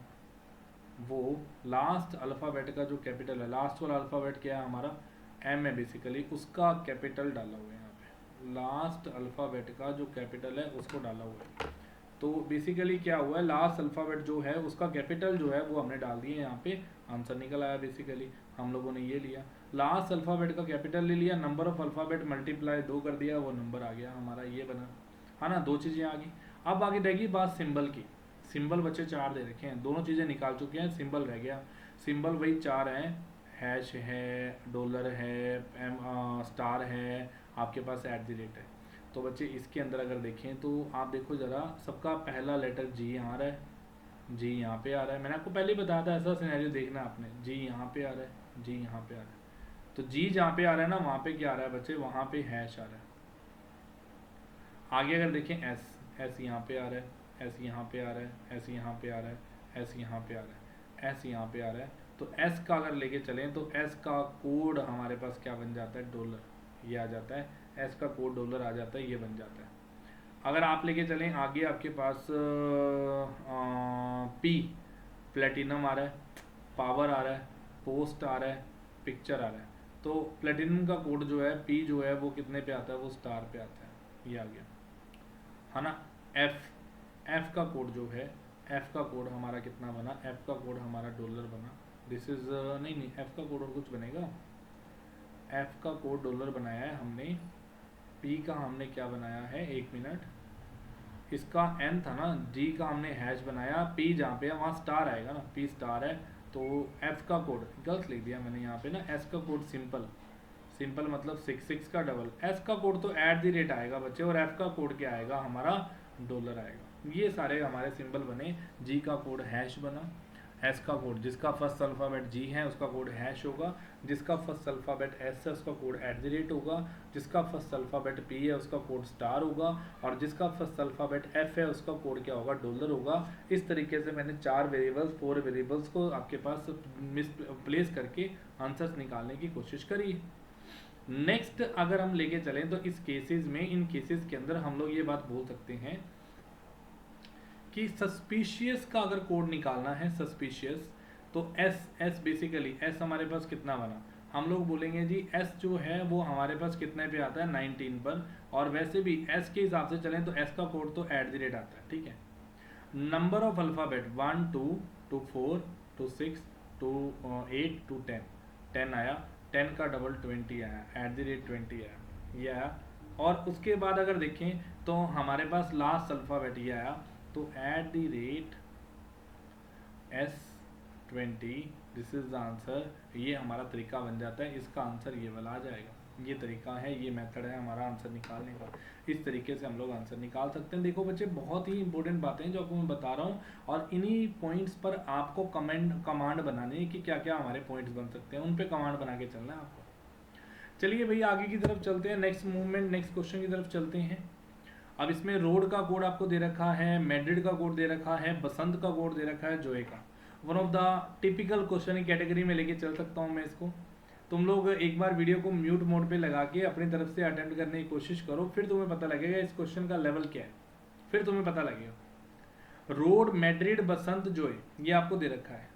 वो लास्ट अल्फ़ाबेट का जो कैपिटल है, लास्ट वाला अल्फ़ाबेट क्या है हमारा, एम है बेसिकली, उसका कैपिटल डाला हुआ है यहाँ पे। लास्ट अल्फ़ाबेट का जो कैपिटल है उसको डाला हुआ है। तो बेसिकली क्या हुआ है, लास्ट अल्फ़ाबेट जो है उसका कैपिटल जो है वो हमने डाल दिए यहाँ पे, आंसर निकल आया। बेसिकली हम लोगों ने ये लिया, लास्ट अल्फ़ाबेट का कैपिटल ले लिया, नंबर ऑफ अल्फ़ाबेट मल्टीप्लाई 2 कर दिया, वो नंबर आ गया हमारा, ये बना है ना। दो चीज़ें आ गई। अब आगे रहेगी बात सिंबल की। सिंबल बच्चे 4 दे रखे हैं, दोनों चीज़ें निकाल चुके हैं, सिंबल रह गया। सिंबल वही 4 हैं, हैश है, डॉलर है, एम स्टार है, आपके पास @ है। तो बच्चे इसके अंदर अगर देखें तो आप देखो ज़रा, सबका पहला लेटर जी यहाँ आ रहा है, जी यहाँ पे आ रहा है। मैंने आपको पहले ही बताया था ऐसा सिनेरियो देखना आपने, जी यहाँ पे आ रहा है, जी यहाँ पे आ रहा है। तो जी जहाँ पे आ रहा है ना वहाँ पे क्या आ रहा है बच्चे, वहाँ पे हैश आ रहा है। आगे अगर देखें एस, एस यहाँ पे आ रहा है, एस यहाँ पे आ रहा है, एस यहाँ पे आ रहा है, एस यहाँ पे आ रहा है, एस यहाँ पे आ रहा है। तो एस का अगर लेके चलें तो एस का कोड हमारे पास क्या बन जाता है, डॉलर, ये आ जाता है। एस का कोड डॉलर आ जाता है, ये बन जाता है। अगर आप लेके चलें आगे, आपके पास पी प्लेटिनम आ रहा है, पावर आ रहा है, पोस्ट आ रहा है, पिक्चर आ रहा है। तो प्लेटिनम का कोड जो है, पी जो है वो कितने पे आता है, वो स्टार पे आता है, ये आ गया है ना। एफ, एफ का कोड जो है, एफ का कोड हमारा कितना बना, एफ का कोड हमारा डॉलर बना। दिस इज नहीं, एफ का कोड और कुछ बनेगा, एफ का कोड डॉलर बनाया है हमने। पी का हमने क्या बनाया है, एक मिनट, इसका n था ना, g का हमने हैश बनाया, p जहाँ पे है वहाँ स्टार आएगा ना, p स्टार है, तो f का कोड गलत लिख दिया मैंने यहाँ पे ना, s का कोड सिंपल, सिंपल मतलब 6 का डबल, s का कोड तो @ आएगा बच्चे, और f का कोड क्या आएगा हमारा, डॉलर आएगा। ये सारे हमारे सिंबल बने, g का कोड हैश बना, s का कोड जिसका फर्स्ट अल्फ़ाबेट g है उसका कोड हैश होगा, जिसका फर्स्ट अल्फ़ाबेट s है उसका कोड @ होगा, जिसका फर्स्ट अल्फ़ाबेट p है उसका कोड स्टार होगा, और जिसका फर्स्ट अल्फ़ाबेट f है उसका कोड क्या होगा, डॉलर होगा। इस तरीके से मैंने 4 वेरिएबल्स को आपके पास प्लेस करके आंसर्स निकालने की कोशिश करी। नेक्स्ट अगर हम लेके चलें तो इस केसेस में, इन केसेस के अंदर हम लोग ये बात बोल सकते हैं कि सस्पिशियस का अगर कोड निकालना है, सस्पिशियस, तो एस बेसिकली एस हमारे पास कितना बना, हम लोग बोलेंगे जी एस जो है वो हमारे पास कितने पे आता है, 19 पर, और वैसे भी एस के हिसाब से चलें तो एस का कोड तो @ आता है, ठीक है। Number of alphabet 1 2 to 4 to 6 to 8 to 10, 10 आया, 10 का डबल 20 आया, @20 आया, ये आया। और उसके बाद अगर देखें तो हमारे पास लास्ट अल्फ़ाबेट ये आया, तो @S20, this is the answer. ये हमारा तरीका बन जाता है, इसका आंसर ये वाला आ जाएगा। ये तरीका है, ये मेथड है हमारा आंसर निकालने का। इस तरीके से हम लोग आंसर निकाल सकते हैं। देखो बच्चे, बहुत ही इंपॉर्टेंट बातें जो आपको मैं बता रहा हूँ, और इन्हीं पॉइंट्स पर आपको कमांड बनाने हैं कि क्या क्या हमारे पॉइंट्स बन सकते हैं, उन पे कमांड बना के चलना है आपको। चलिए भैया आगे की तरफ चलते हैं, नेक्स्ट मूवमेंट, नेक्स्ट क्वेश्चन की तरफ चलते हैं। अब इसमें रोड का कोड आपको दे रखा है, मैड्रिड का कोड दे रखा है, बसंत का कोड दे रखा है, जोए का। One of the typical question category में लेके चल सकता हूँ मैं इसको। तुम लोग एक बार वीडियो को म्यूट मोड पे लगा के अपनी तरफ से अटेम्प्ट करने की कोशिश करो, फिर तुम्हें पता लगेगा इस क्वेश्चन का लेवल क्या है, फिर तुम्हें पता लगेगा। रोड, मैड्रिड, बसंत, जोए, ये आपको दे रखा है।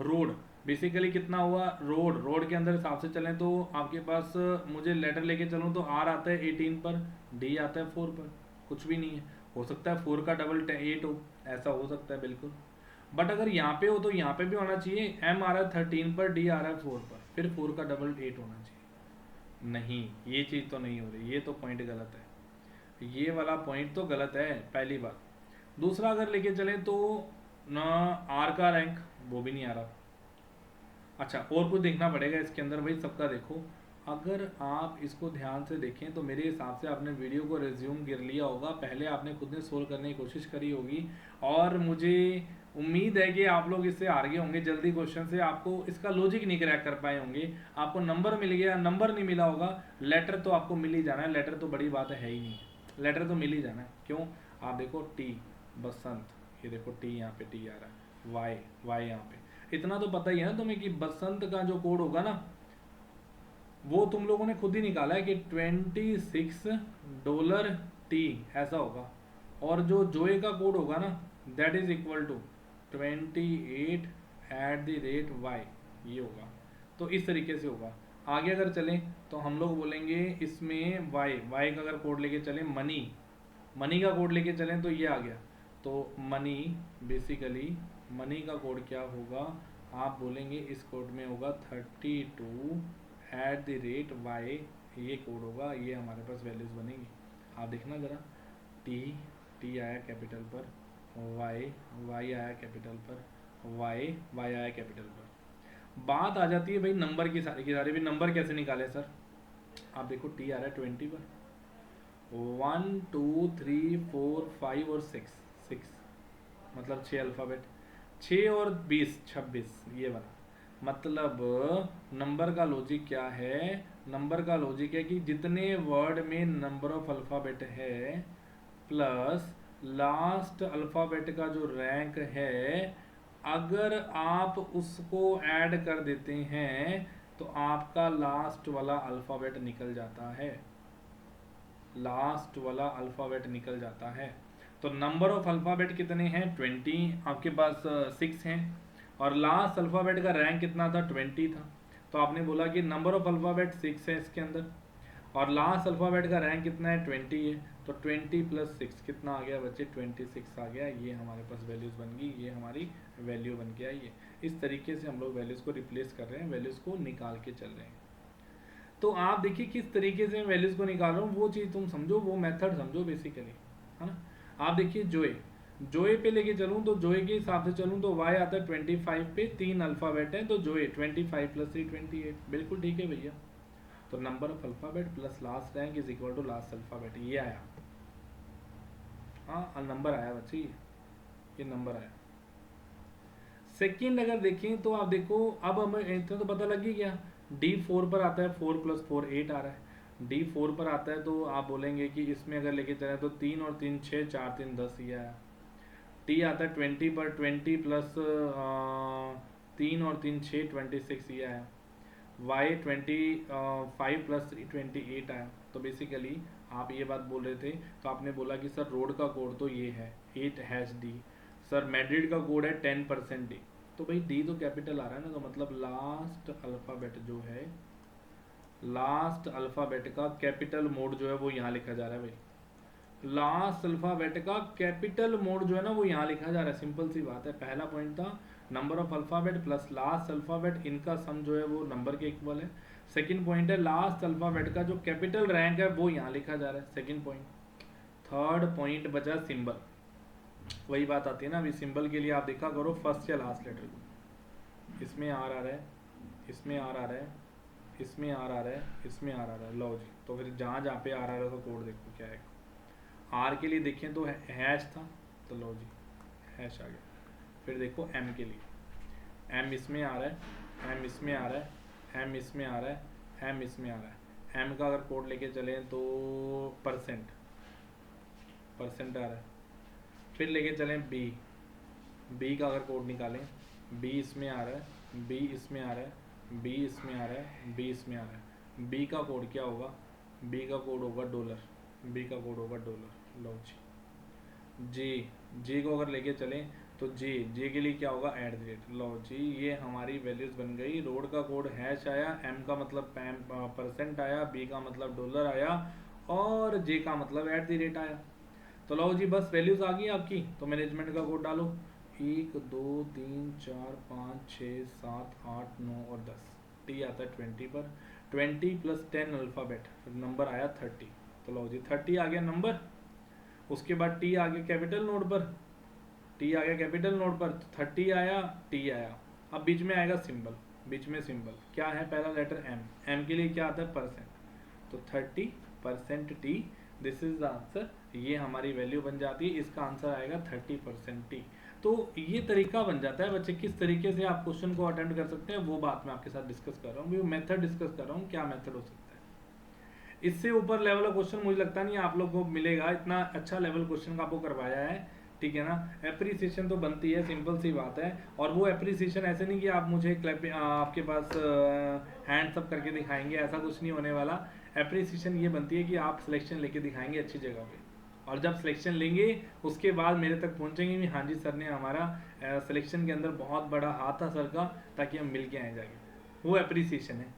रोड बेसिकली कितना हुआ, रोड के अंदर हिसाब से चलें तो आपके पास, मुझे लेटर लेके चलूँ तो आर आता है 18 पर, डी आता है 4 पर, कुछ भी नहीं है। हो सकता है 4 का डबल 8 हो, ऐसा हो सकता है बिल्कुल। बट अगर यहाँ पे हो तो यहाँ पे भी होना चाहिए, एम आ रहा है 13 पर, डी आ रहा है 4 पर, फिर 4 का डबल 8 होना चाहिए। नहीं, ये चीज़ तो नहीं हो रही, ये तो पॉइंट गलत है, ये वाला पॉइंट तो गलत है, पहली बात। दूसरा अगर लेके चलें तो ना, आर का रैंक वो भी नहीं आ रहा। अच्छा, और कुछ देखना पड़ेगा इसके अंदर भाई, सबका देखो। अगर आप इसको ध्यान से देखें तो मेरे हिसाब से आपने वीडियो को रिज्यूम कर लिया होगा, पहले आपने खुद ने सोल्व करने की कोशिश करी होगी, और मुझे उम्मीद है कि आप लोग इससे हार गए होंगे जल्दी क्वेश्चन से, आपको इसका लॉजिक नहीं क्रैक कर पाए होंगे। आपको नंबर मिल गया, नंबर नहीं मिला होगा, लेटर तो आपको मिल ही जाना है, लेटर तो बड़ी बात है ही नहीं, लेटर तो मिल ही जाना है। क्यों, आप देखो टी, बसंत, ये देखो टी, यहाँ पे टी आ रहा है, वाई यहाँ पे, इतना तो पता ही है ना तुम्हें कि बसंत का जो कोड होगा ना, वो तुम लोगों ने खुद ही निकाला है कि $26 ऐसा होगा, और जो जोए का कोड होगा ना, दैट इज इक्वल टू 28 @ ये होगा। तो इस तरीके से होगा। आगे अगर चलें तो हम लोग बोलेंगे इसमें वाई का अगर कोड लेके चलें, मनी का कोड लेके चलें तो ये आ गया। तो मनी, बेसिकली मनी का कोड क्या होगा, आप बोलेंगे इस कोड में होगा 32 @ ये कोड होगा, ये हमारे पास वैल्यूज बनेगी। आप देखना ज़रा, टी आया कैपिटल पर, वाई आया कैपिटल पर, वाई आया कैपिटल पर। बात आ जाती है भाई नंबर की, सारी भी नंबर कैसे निकाले सर। आप देखो टी आ रहा है 20 पर, 1 2 3 4 5 और 6 मतलब 6 अल्फ़ाबेट, 6 और 20 26, ये वाला मतलब नंबर का लॉजिक क्या है, नंबर का लॉजिक है कि जितने वर्ड में नंबर ऑफ अल्फ़ाबेट है प्लस लास्ट अल्फ़ाबेट का जो रैंक है, अगर आप उसको ऐड कर देते हैं तो आपका लास्ट वाला अल्फ़ाबेट निकल जाता है, लास्ट वाला अल्फ़ाबेट निकल जाता है। तो नंबर ऑफ अल्फ़ाबेट कितने हैं, 20, आपके पास 6 हैं, और लास्ट अल्फ़ाबेट का रैंक कितना था, 20 था। तो आपने बोला कि नंबर ऑफ अल्फ़ाबेट 6 है इसके अंदर, और लास्ट अल्फ़ाबेट का रैंक कितना है, 20 है। तो 20 + 6 कितना आ गया बच्चे, 26 आ गया। ये हमारे पास वैल्यूज़ बन गई, ये हमारी वैल्यू बन गया। ये इस तरीके से हम लोग वैल्यूज़ को रिप्लेस कर रहे हैं, वैल्यूज़ को निकाल के चल रहे हैं। तो आप देखिए किस तरीके से मैं वैल्यूज़ को निकाल रहा हूँ, वो चीज़ तुम समझो, वो मेथड समझो बेसिकली, है ना। आप देखिए जोए पे लेके चलूँ तो जोए के हिसाब से चलूँ तो वाई आता है 25 पे, 3 अल्फ़ाबेट है तो जोए 25 + 3 28, बिल्कुल ठीक है भैया। तो number of alphabet plus last rank is equal to last alphabet, ये आया। हाँ नंबर आया बच्चे, ये नंबर आया। सेकंड अगर देखें तो आप देखो, अब हमें इतना तो पता लग ही गया, D4 पर आता है 4 + 4 8 आ रहा है। D4 पर आता है तो आप बोलेंगे कि इसमें अगर लेके चले तो 3 और 3 6, 4 3 10, ये आया। टी आता है 20 पर 20 प्लस 3 और 3 6 26, ये आया। वाई 25 + 3 28 आया। तो बेसिकली आप ये बात बोल रहे थे, तो आपने बोला कि सर रोड का कोड तो ये है 8#D, सर मैड्रिड का कोड है 10% डी। तो भाई डी तो कैपिटल आ रहा है ना, तो मतलब लास्ट अल्फ़ाबेट जो है, लास्ट अल्फ़ाबेट का कैपिटल मोड जो है वो यहाँ लिखा जा रहा है भाई। लास्ट अल्फ़ाबेट का कैपिटल मोड जो है ना वो यहाँ लिखा जा रहा है, सिंपल सी बात है। पहला पॉइंट था number of alphabet plus last alphabet, इनका सम जो है वो नंबर के इक्वल है। सेकंड पॉइंट है लास्ट अल्फ़ाबेट का जो कैपिटल रैंक है वो यहाँ लिखा जा रहा है, सेकंड पॉइंट। थर्ड पॉइंट बचा सिंबल। वही बात आती है ना, अभी सिंबल के लिए आप देखा करो फर्स्ट या लास्ट लेटर को। इसमें आर आ रहा है, इसमें आर आ रहा है, इसमें आर आ रहा है, इसमें आर आ रहा है, लो जी। तो फिर जहाँ जहाँ पे आर आ रहा है तो कोड देखो क्या है। आर के लिए देखें तो हैश था, तो लो जी हैश आ गया। फिर देखो एम के लिए, एम इसमें आ रहा है, एम इसमें आ रहा है, एम इसमें आ रहा है, एम इसमें आ रहा है। एम का अगर कोड लेके चलें तो परसेंट आ रहा है। फिर लेके चलें बी का अगर कोड निकालें, बी इसमें आ रहा है, बी इसमें आ रहा है, बी इसमें आ रहा है, बी इसमें आ रहा है। बी का कोड क्या होगा, बी का कोड होगा डॉलर, बी का कोड होगा डॉलर। लो जी, जी को अगर लेके चलें तो जी के लिए क्या होगा @ लो जी, ये हमारी वैल्यूज बन गई। रोड का कोड हैश आया, एम का मतलब परसेंट आया, बी का मतलब डॉलर आया, और जे का मतलब @ आया। तो लो जी बस वैल्यूज आ गई आपकी। तो मैनेजमेंट का कोड डालो, 1 2 3 4 5 6 7 8 9 और 10। टी आता है 20 पर, 20 + 10 अल्फ़ाबेट, फिर नंबर आया 30। तो लो जी 30 आ गया नंबर। उसके बाद टी आ गया कैपिटल नोड पर, टी आ गया कैपिटल नोड पर, 30 आया, टी आया। अब बीच में आएगा सिंबल, बीच में सिंबल क्या है, पहला लेटर एम, एम के लिए क्या आता है परसेंट, तो 30% T, this is the answer. ये हमारी वैल्यू बन जाती है, इसका आंसर आएगा 30% टी। तो ये तरीका बन जाता है बच्चे, किस तरीके से आप क्वेश्चन को अटेम्प्ट कर सकते हैं, वो बात मैं आपके साथ डिस्कस कर रहा हूँ, मेथड डिस्कस कर रहा हूँ, क्या मेथड हो सकता है। इससे ऊपर लेवल का क्वेश्चन मुझे लगता नहीं आप लोग को मिलेगा, इतना अच्छा लेवल क्वेश्चन का आपको करवाया है, ठीक है ना। एप्रिसिएशन तो बनती है, सिंपल सी बात है। और वो एप्रिसिएशन ऐसे नहीं कि आप मुझे आपके पास हैंड्स अप करके दिखाएंगे, ऐसा कुछ नहीं होने वाला। एप्रिसिएशन ये बनती है कि आप सिलेक्शन लेके दिखाएंगे अच्छी जगह पे, और जब सिलेक्शन लेंगे उसके बाद मेरे तक पहुंचेंगे भी, हाँ जी सर ने हमारा सिलेक्शन के अंदर बहुत बड़ा हाथ था सर का, ताकि हम मिल के आए जाके, वो एप्रिसिएशन है,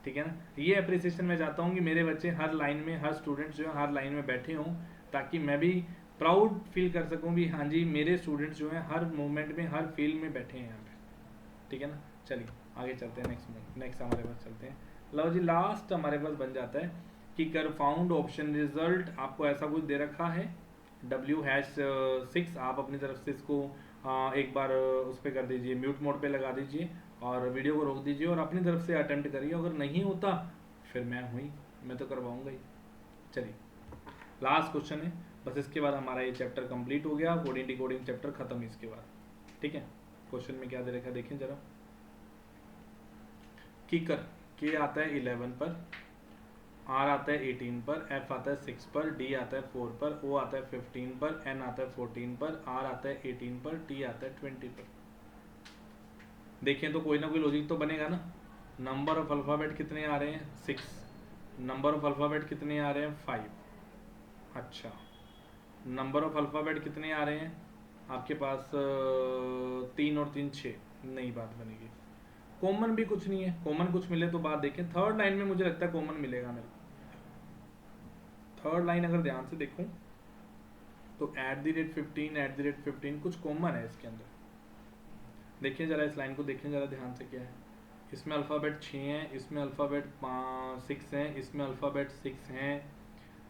ठीक है ना। ये अप्रिसिएशन मैं चाहता हूँ कि मेरे बच्चे हर लाइन में, हर स्टूडेंट्स जो है हर लाइन में बैठे हों, ताकि मैं भी प्राउड फील कर सकूँ भी हाँ जी मेरे स्टूडेंट्स जो हैं हर मोमेंट में, हर फील्ड में बैठे हैं यहाँ पे, ठीक है ना। चलिए आगे चलते हैं, नेक्स्ट हमारे पास चलते हैं। लो जी लास्ट हमारे पास बन जाता है कि कर फाउंड ऑप्शन रिजल्ट, आपको ऐसा कुछ दे रखा है W#6, आप अपनी तरफ से इसको एक बार उस पर कर दीजिए, म्यूट मोड पे लगा दीजिए और वीडियो को रोक दीजिए और अपनी तरफ से अटेम्प्ट करिए। अगर नहीं होता फिर मैं तो करवाऊंगा ही। चलिए लास्ट क्वेश्चन है बस, इसके बाद हमारा ये चैप्टर कंप्लीट हो गया, कोडिंग डिकोडिंग चैप्टर खत्म इसके बाद, ठीक है। क्वेश्चन में क्या दे रखा है देखें जरा। किकर के आता है 11 पर, आर आता है 18 पर, एफ आता है 6 पर, डी आता है 4 पर, ओ आता है 15 पर, एन आता है 14 पर, आर आता है 18 पर, टी आता है 20 पर। देखें तो कोई ना कोई लॉजिक तो बनेगा ना। नंबर ऑफ अल्फ़ाबेट कितने आ रहे हैं 6, नंबर ऑफ अल्फ़ाबेट कितने आ रहे हैं 5। अच्छा, नंबर ऑफ अल्फ़ाबेट कितने आ रहे हैं आपके पास 3 और 3 6, नई बात बनेगी। कॉमन भी कुछ नहीं है, कॉमन कुछ मिले तो बात देखें। थर्ड लाइन में मुझे लगता है कॉमन मिलेगा मेरे को। थर्ड लाइन अगर ध्यान से देखूं तो @15 कुछ कॉमन है इसके अंदर। देखिए जरा इस लाइन को देखें जरा ध्यान से, क्या है इसमें अल्फ़ाबेट 6 हैं, इसमें अल्फ़ाबेट 6 हैं, इसमें अल्फ़ाबेट 6 हैं,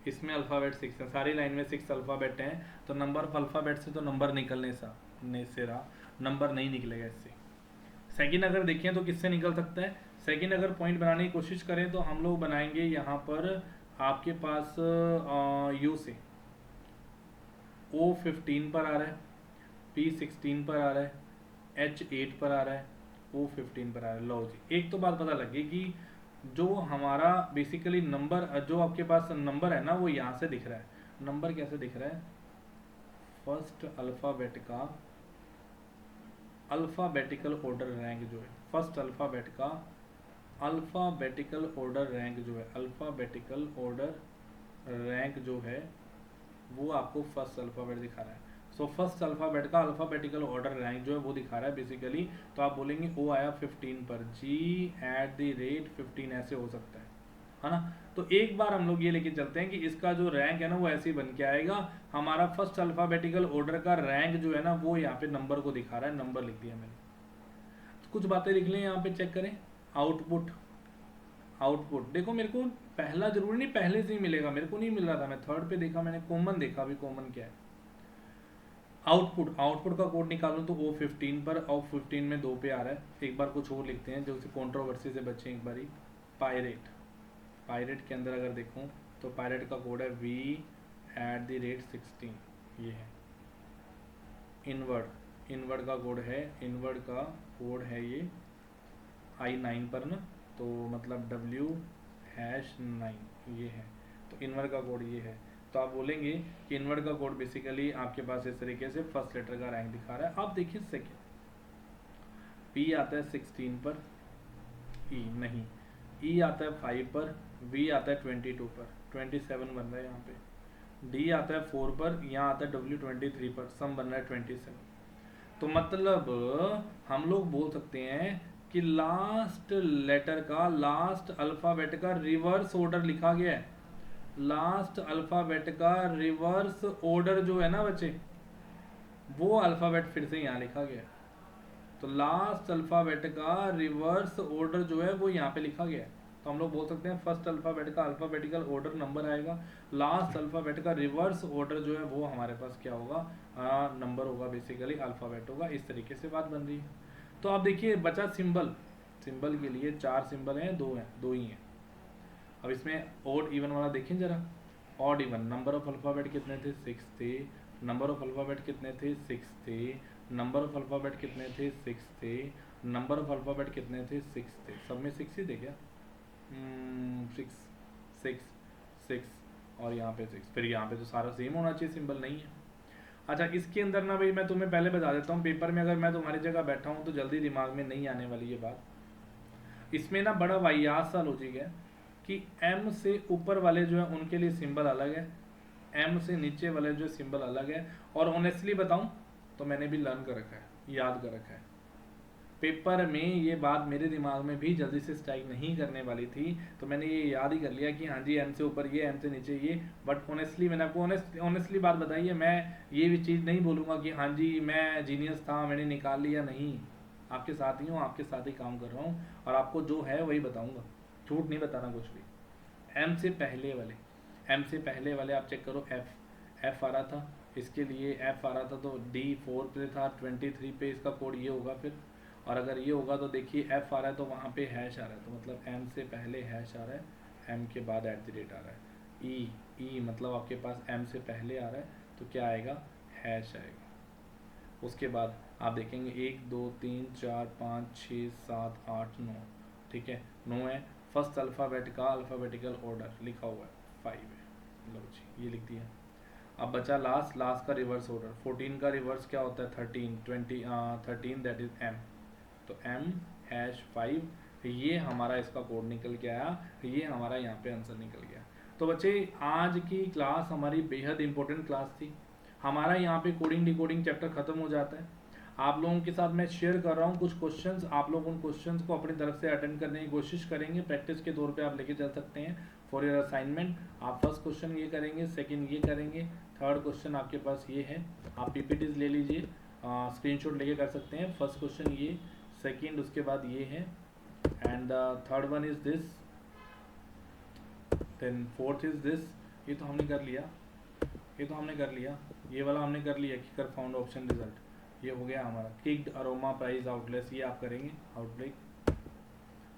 इसमें अल्फ़ाबेट 6 है, सारी लाइन में 6 अल्फ़ाबेट हैं, तो नंबर ऑफ अल्फ़ाबेट से तो नंबर निकलने से रहा, नंबर नहीं निकलेगा इससे। सेकंड अगर देखें तो किससे निकल सकता है, सेकंड अगर पॉइंट बनाने की कोशिश करें तो हम लोग बनाएंगे यहाँ पर आपके पास यू से, O15 पर आ रहा है, P16 पर आ रहा है, H8 पर आ रहा है, O15 पर आ रहा है। लो जी, एक तो बात पता लगी कि जो हमारा बेसिकली नंबर, जो आपके पास नंबर है ना, वो यहाँ से दिख रहा है। नंबर कैसे दिख रहा है, फर्स्ट अल्फ़ाबेट का अल्फ़ाबेटिकल ऑर्डर रैंक जो है, फर्स्ट अल्फ़ाबेट का अल्फ़ाबेटिकल ऑर्डर रैंक जो है, अल्फ़ाबेटिकल ऑर्डर रैंक जो है वो आपको फर्स्ट अल्फ़ाबेट दिखा रहा है। सो फर्स्ट अल्फ़ाबेट का अल्फ़ाबेटिकल ऑर्डर रैंक जो है वो दिखा रहा है बेसिकली। तो आप बोलेंगे ओ आया 15 पर, G@15 ऐसे हो सकता है ना। तो एक बार हम लोग ये लेके चलते हैं कि इसका जो रैंक है ना वो ऐसे ही बन के आएगा। हमारा फर्स्ट अल्फ़ाबेटिकल ऑर्डर का रैंक जो है ना वो यहाँ पे नंबर को दिखा रहा है, नंबर लिख दिया मैंने। तो कुछ बातें लिख लें यहाँ पे, चेक करें। आउटपुट, आउटपुट देखो, मेरे को पहला जरूरी नहीं पहले से ही मिलेगा, मेरे को नहीं मिल रहा था, मैं थर्ड पे देखा, मैंने कॉमन देखा, अभी कॉमन क्या है। आउटपुट, आउटपुट का कोड निकालूं तो O15 पर, O15 में 2 पे आ रहा है। एक बार कुछ और लिखते हैं जो कंट्रोवर्सी से बचे एक बारी। पायरेट, पायरेट के अंदर अगर देखूं तो पायरेट का कोड है V@16, ये है। इनवर्ड, इनवर्ड का कोड है, इनवर्ड का कोड है ये I9 पर ना, तो मतलब W#9 ये है। तो इनवर्ड का कोड ये है। तो आप बोलेंगे कि इनवर्ड का कोड बेसिकली आपके पास इस तरीके से फर्स्ट लेटर का रैंक दिखा रहा है। आप देखिए सेकेंड, P आता है 16 पर, E नहीं, E आता है 5 पर, V आता है 22 पर, 27 बन रहा है यहाँ पे। D आता है 4 पर, यहाँ आता है W23 पर, सम बन रहा है 27। तो मतलब हम लोग बोल सकते हैं कि लास्ट लेटर का, लास्ट अल्फ़ाबेट का रिवर्स ऑर्डर लिखा गया है। लास्ट अल्फ़ाबेट का रिवर्स ऑर्डर जो है ना बच्चे, वो अल्फ़ाबेट फिर से यहाँ लिखा गया है। तो लास्ट अल्फ़ाबेट का रिवर्स ऑर्डर जो है वो यहाँ पे लिखा गया है। तो हम लोग बोल सकते हैं फर्स्ट अल्फ़ाबेट का अल्फ़ाबेटिकल ऑर्डर नंबर आएगा, लास्ट अल्फ़ाबेट का रिवर्स ऑर्डर जो है वो हमारे पास क्या होगा, नंबर होगा, बेसिकली अल्फ़ाबेट होगा। इस तरीके से बात बन रही है। तो आप देखिए बचा सिंबल, सिंबल के लिए 4 सिंबल हैं, 2 हैं, 2 ही हैं। अब इसमें ऑड इवन वाला देखें जरा। Odd even, number of alphabet कितने थे, 6 थे। नंबर ऑफ अल्फ़ाबेट कितने थे, 6 थे। नंबर ऑफ अल्फ़ाबेट कितने थे, 6 थे। नंबर ऑफ अल्फ़ाबेट कितने थे, 6 थे। सब में 6 ही थे क्या, 6 6 6 और यहाँ पे 6, फिर यहाँ पे तो सारा सेम होना चाहिए, सिंबल नहीं है। अच्छा, इसके अंदर ना भाई मैं तुम्हें पहले बता देता हूँ, पेपर में अगर मैं तुम्हारी जगह बैठा हूँ तो जल्दी दिमाग में नहीं आने वाली ये बात। इसमें ना बड़ा वाहियात सा लॉजिक है कि M से ऊपर वाले जो है उनके लिए सिंबल अलग है, M से नीचे वाले जो सिंबल अलग है। और ऑनेस्टली बताऊं तो मैंने भी लर्न कर रखा है, याद कर रखा है। पेपर में ये बात मेरे दिमाग में भी जल्दी से स्ट्राइक नहीं करने वाली थी, तो मैंने ये याद ही कर लिया कि हाँ जी M से ऊपर ये, M से नीचे ये। बट ऑनेस्टली मैंने आपको ऑनेस्टली बात बताई है, मैं ये भी चीज़ नहीं बोलूँगा कि हाँ जी मैं जीनियस था मैंने निकाल लिया, नहीं। आपके साथ ही हूँ, आपके साथ ही काम कर रहा हूँ और आपको जो है वही बताऊँगा, झूठ नहीं बताना कुछ भी। M से पहले वाले, M से पहले वाले आप चेक करो, F आ रहा था, इसके लिए F आ रहा था तो D4 पे था, 23 पे इसका कोड ये होगा फिर। और अगर ये होगा तो देखिए F आ रहा है तो वहाँ पे हैश आ रहा है, तो मतलब M से पहले हैश आ रहा है, M के बाद @ आ रहा है। E मतलब आपके पास M से पहले आ रहा है तो क्या आएगा, हैश आएगा। उसके बाद आप देखेंगे 1 2 3 4 5 6 7 8 9, ठीक है 9 है। फर्स्ट अल्फ़ाबेट का अल्फ़ाबेटिकल ऑर्डर लिखा हुआ है 5 है, लो जी ये लिख दिया। अब बचा लास्ट, लास्ट का रिवर्स ऑर्डर। 14 का रिवर्स क्या होता है, 13 दैट इज M, तो M#5 ये हमारा इसका कोड निकल के आया, ये हमारा यहाँ पे आंसर निकल गया। तो बच्चे आज की क्लास हमारी बेहद इंपॉर्टेंट क्लास थी। हमारा यहाँ पे कोडिंग डिकोडिंग चैप्टर खत्म हो जाता है। आप लोगों के साथ मैं शेयर कर रहा हूँ कुछ क्वेश्चंस, आप लोग उन क्वेश्चंस को अपनी तरफ से अटेंड करने की कोशिश करेंगे, प्रैक्टिस के तौर पे आप लेके चल सकते हैं फॉर योर असाइनमेंट। आप फर्स्ट क्वेश्चन ये करेंगे, सेकंड ये करेंगे, थर्ड क्वेश्चन आपके पास ये है, आप पीपीटीज ले लीजिए, स्क्रीनशॉट लेके कर सकते हैं। फर्स्ट क्वेश्चन ये, सेकंड उसके बाद ये है, and the third one is this, then fourth is this, ये तो हमने कर लिया, ये तो हमने कर लिया, ये वाला हमने कर लिया किकर फाउंड ऑप्शन रिजल्ट, ये हो गया हमारा। किक्ड अरोमा प्राइस आउटलेस, ये आप करेंगे आउटब्रेक,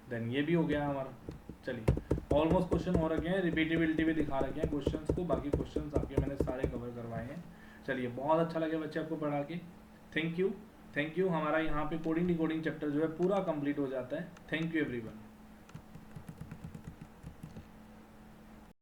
देन ये भी हो गया हमारा। चलिए ऑलमोस्ट क्वेश्चन हो रखे हैं, रिपीटेबिलिटी भी दिखा रखे हैं क्वेश्चंस को, बाकी क्वेश्चंस आपके मैंने सारे कवर करवाए हैं। चलिए बहुत अच्छा लगे बच्चे आपको पढ़ा के, थैंक यू। हमारा यहाँ पे कोडिंग डिकोडिंग चैप्टर जो है पूरा कंप्लीट हो जाता है। Thank you everyone.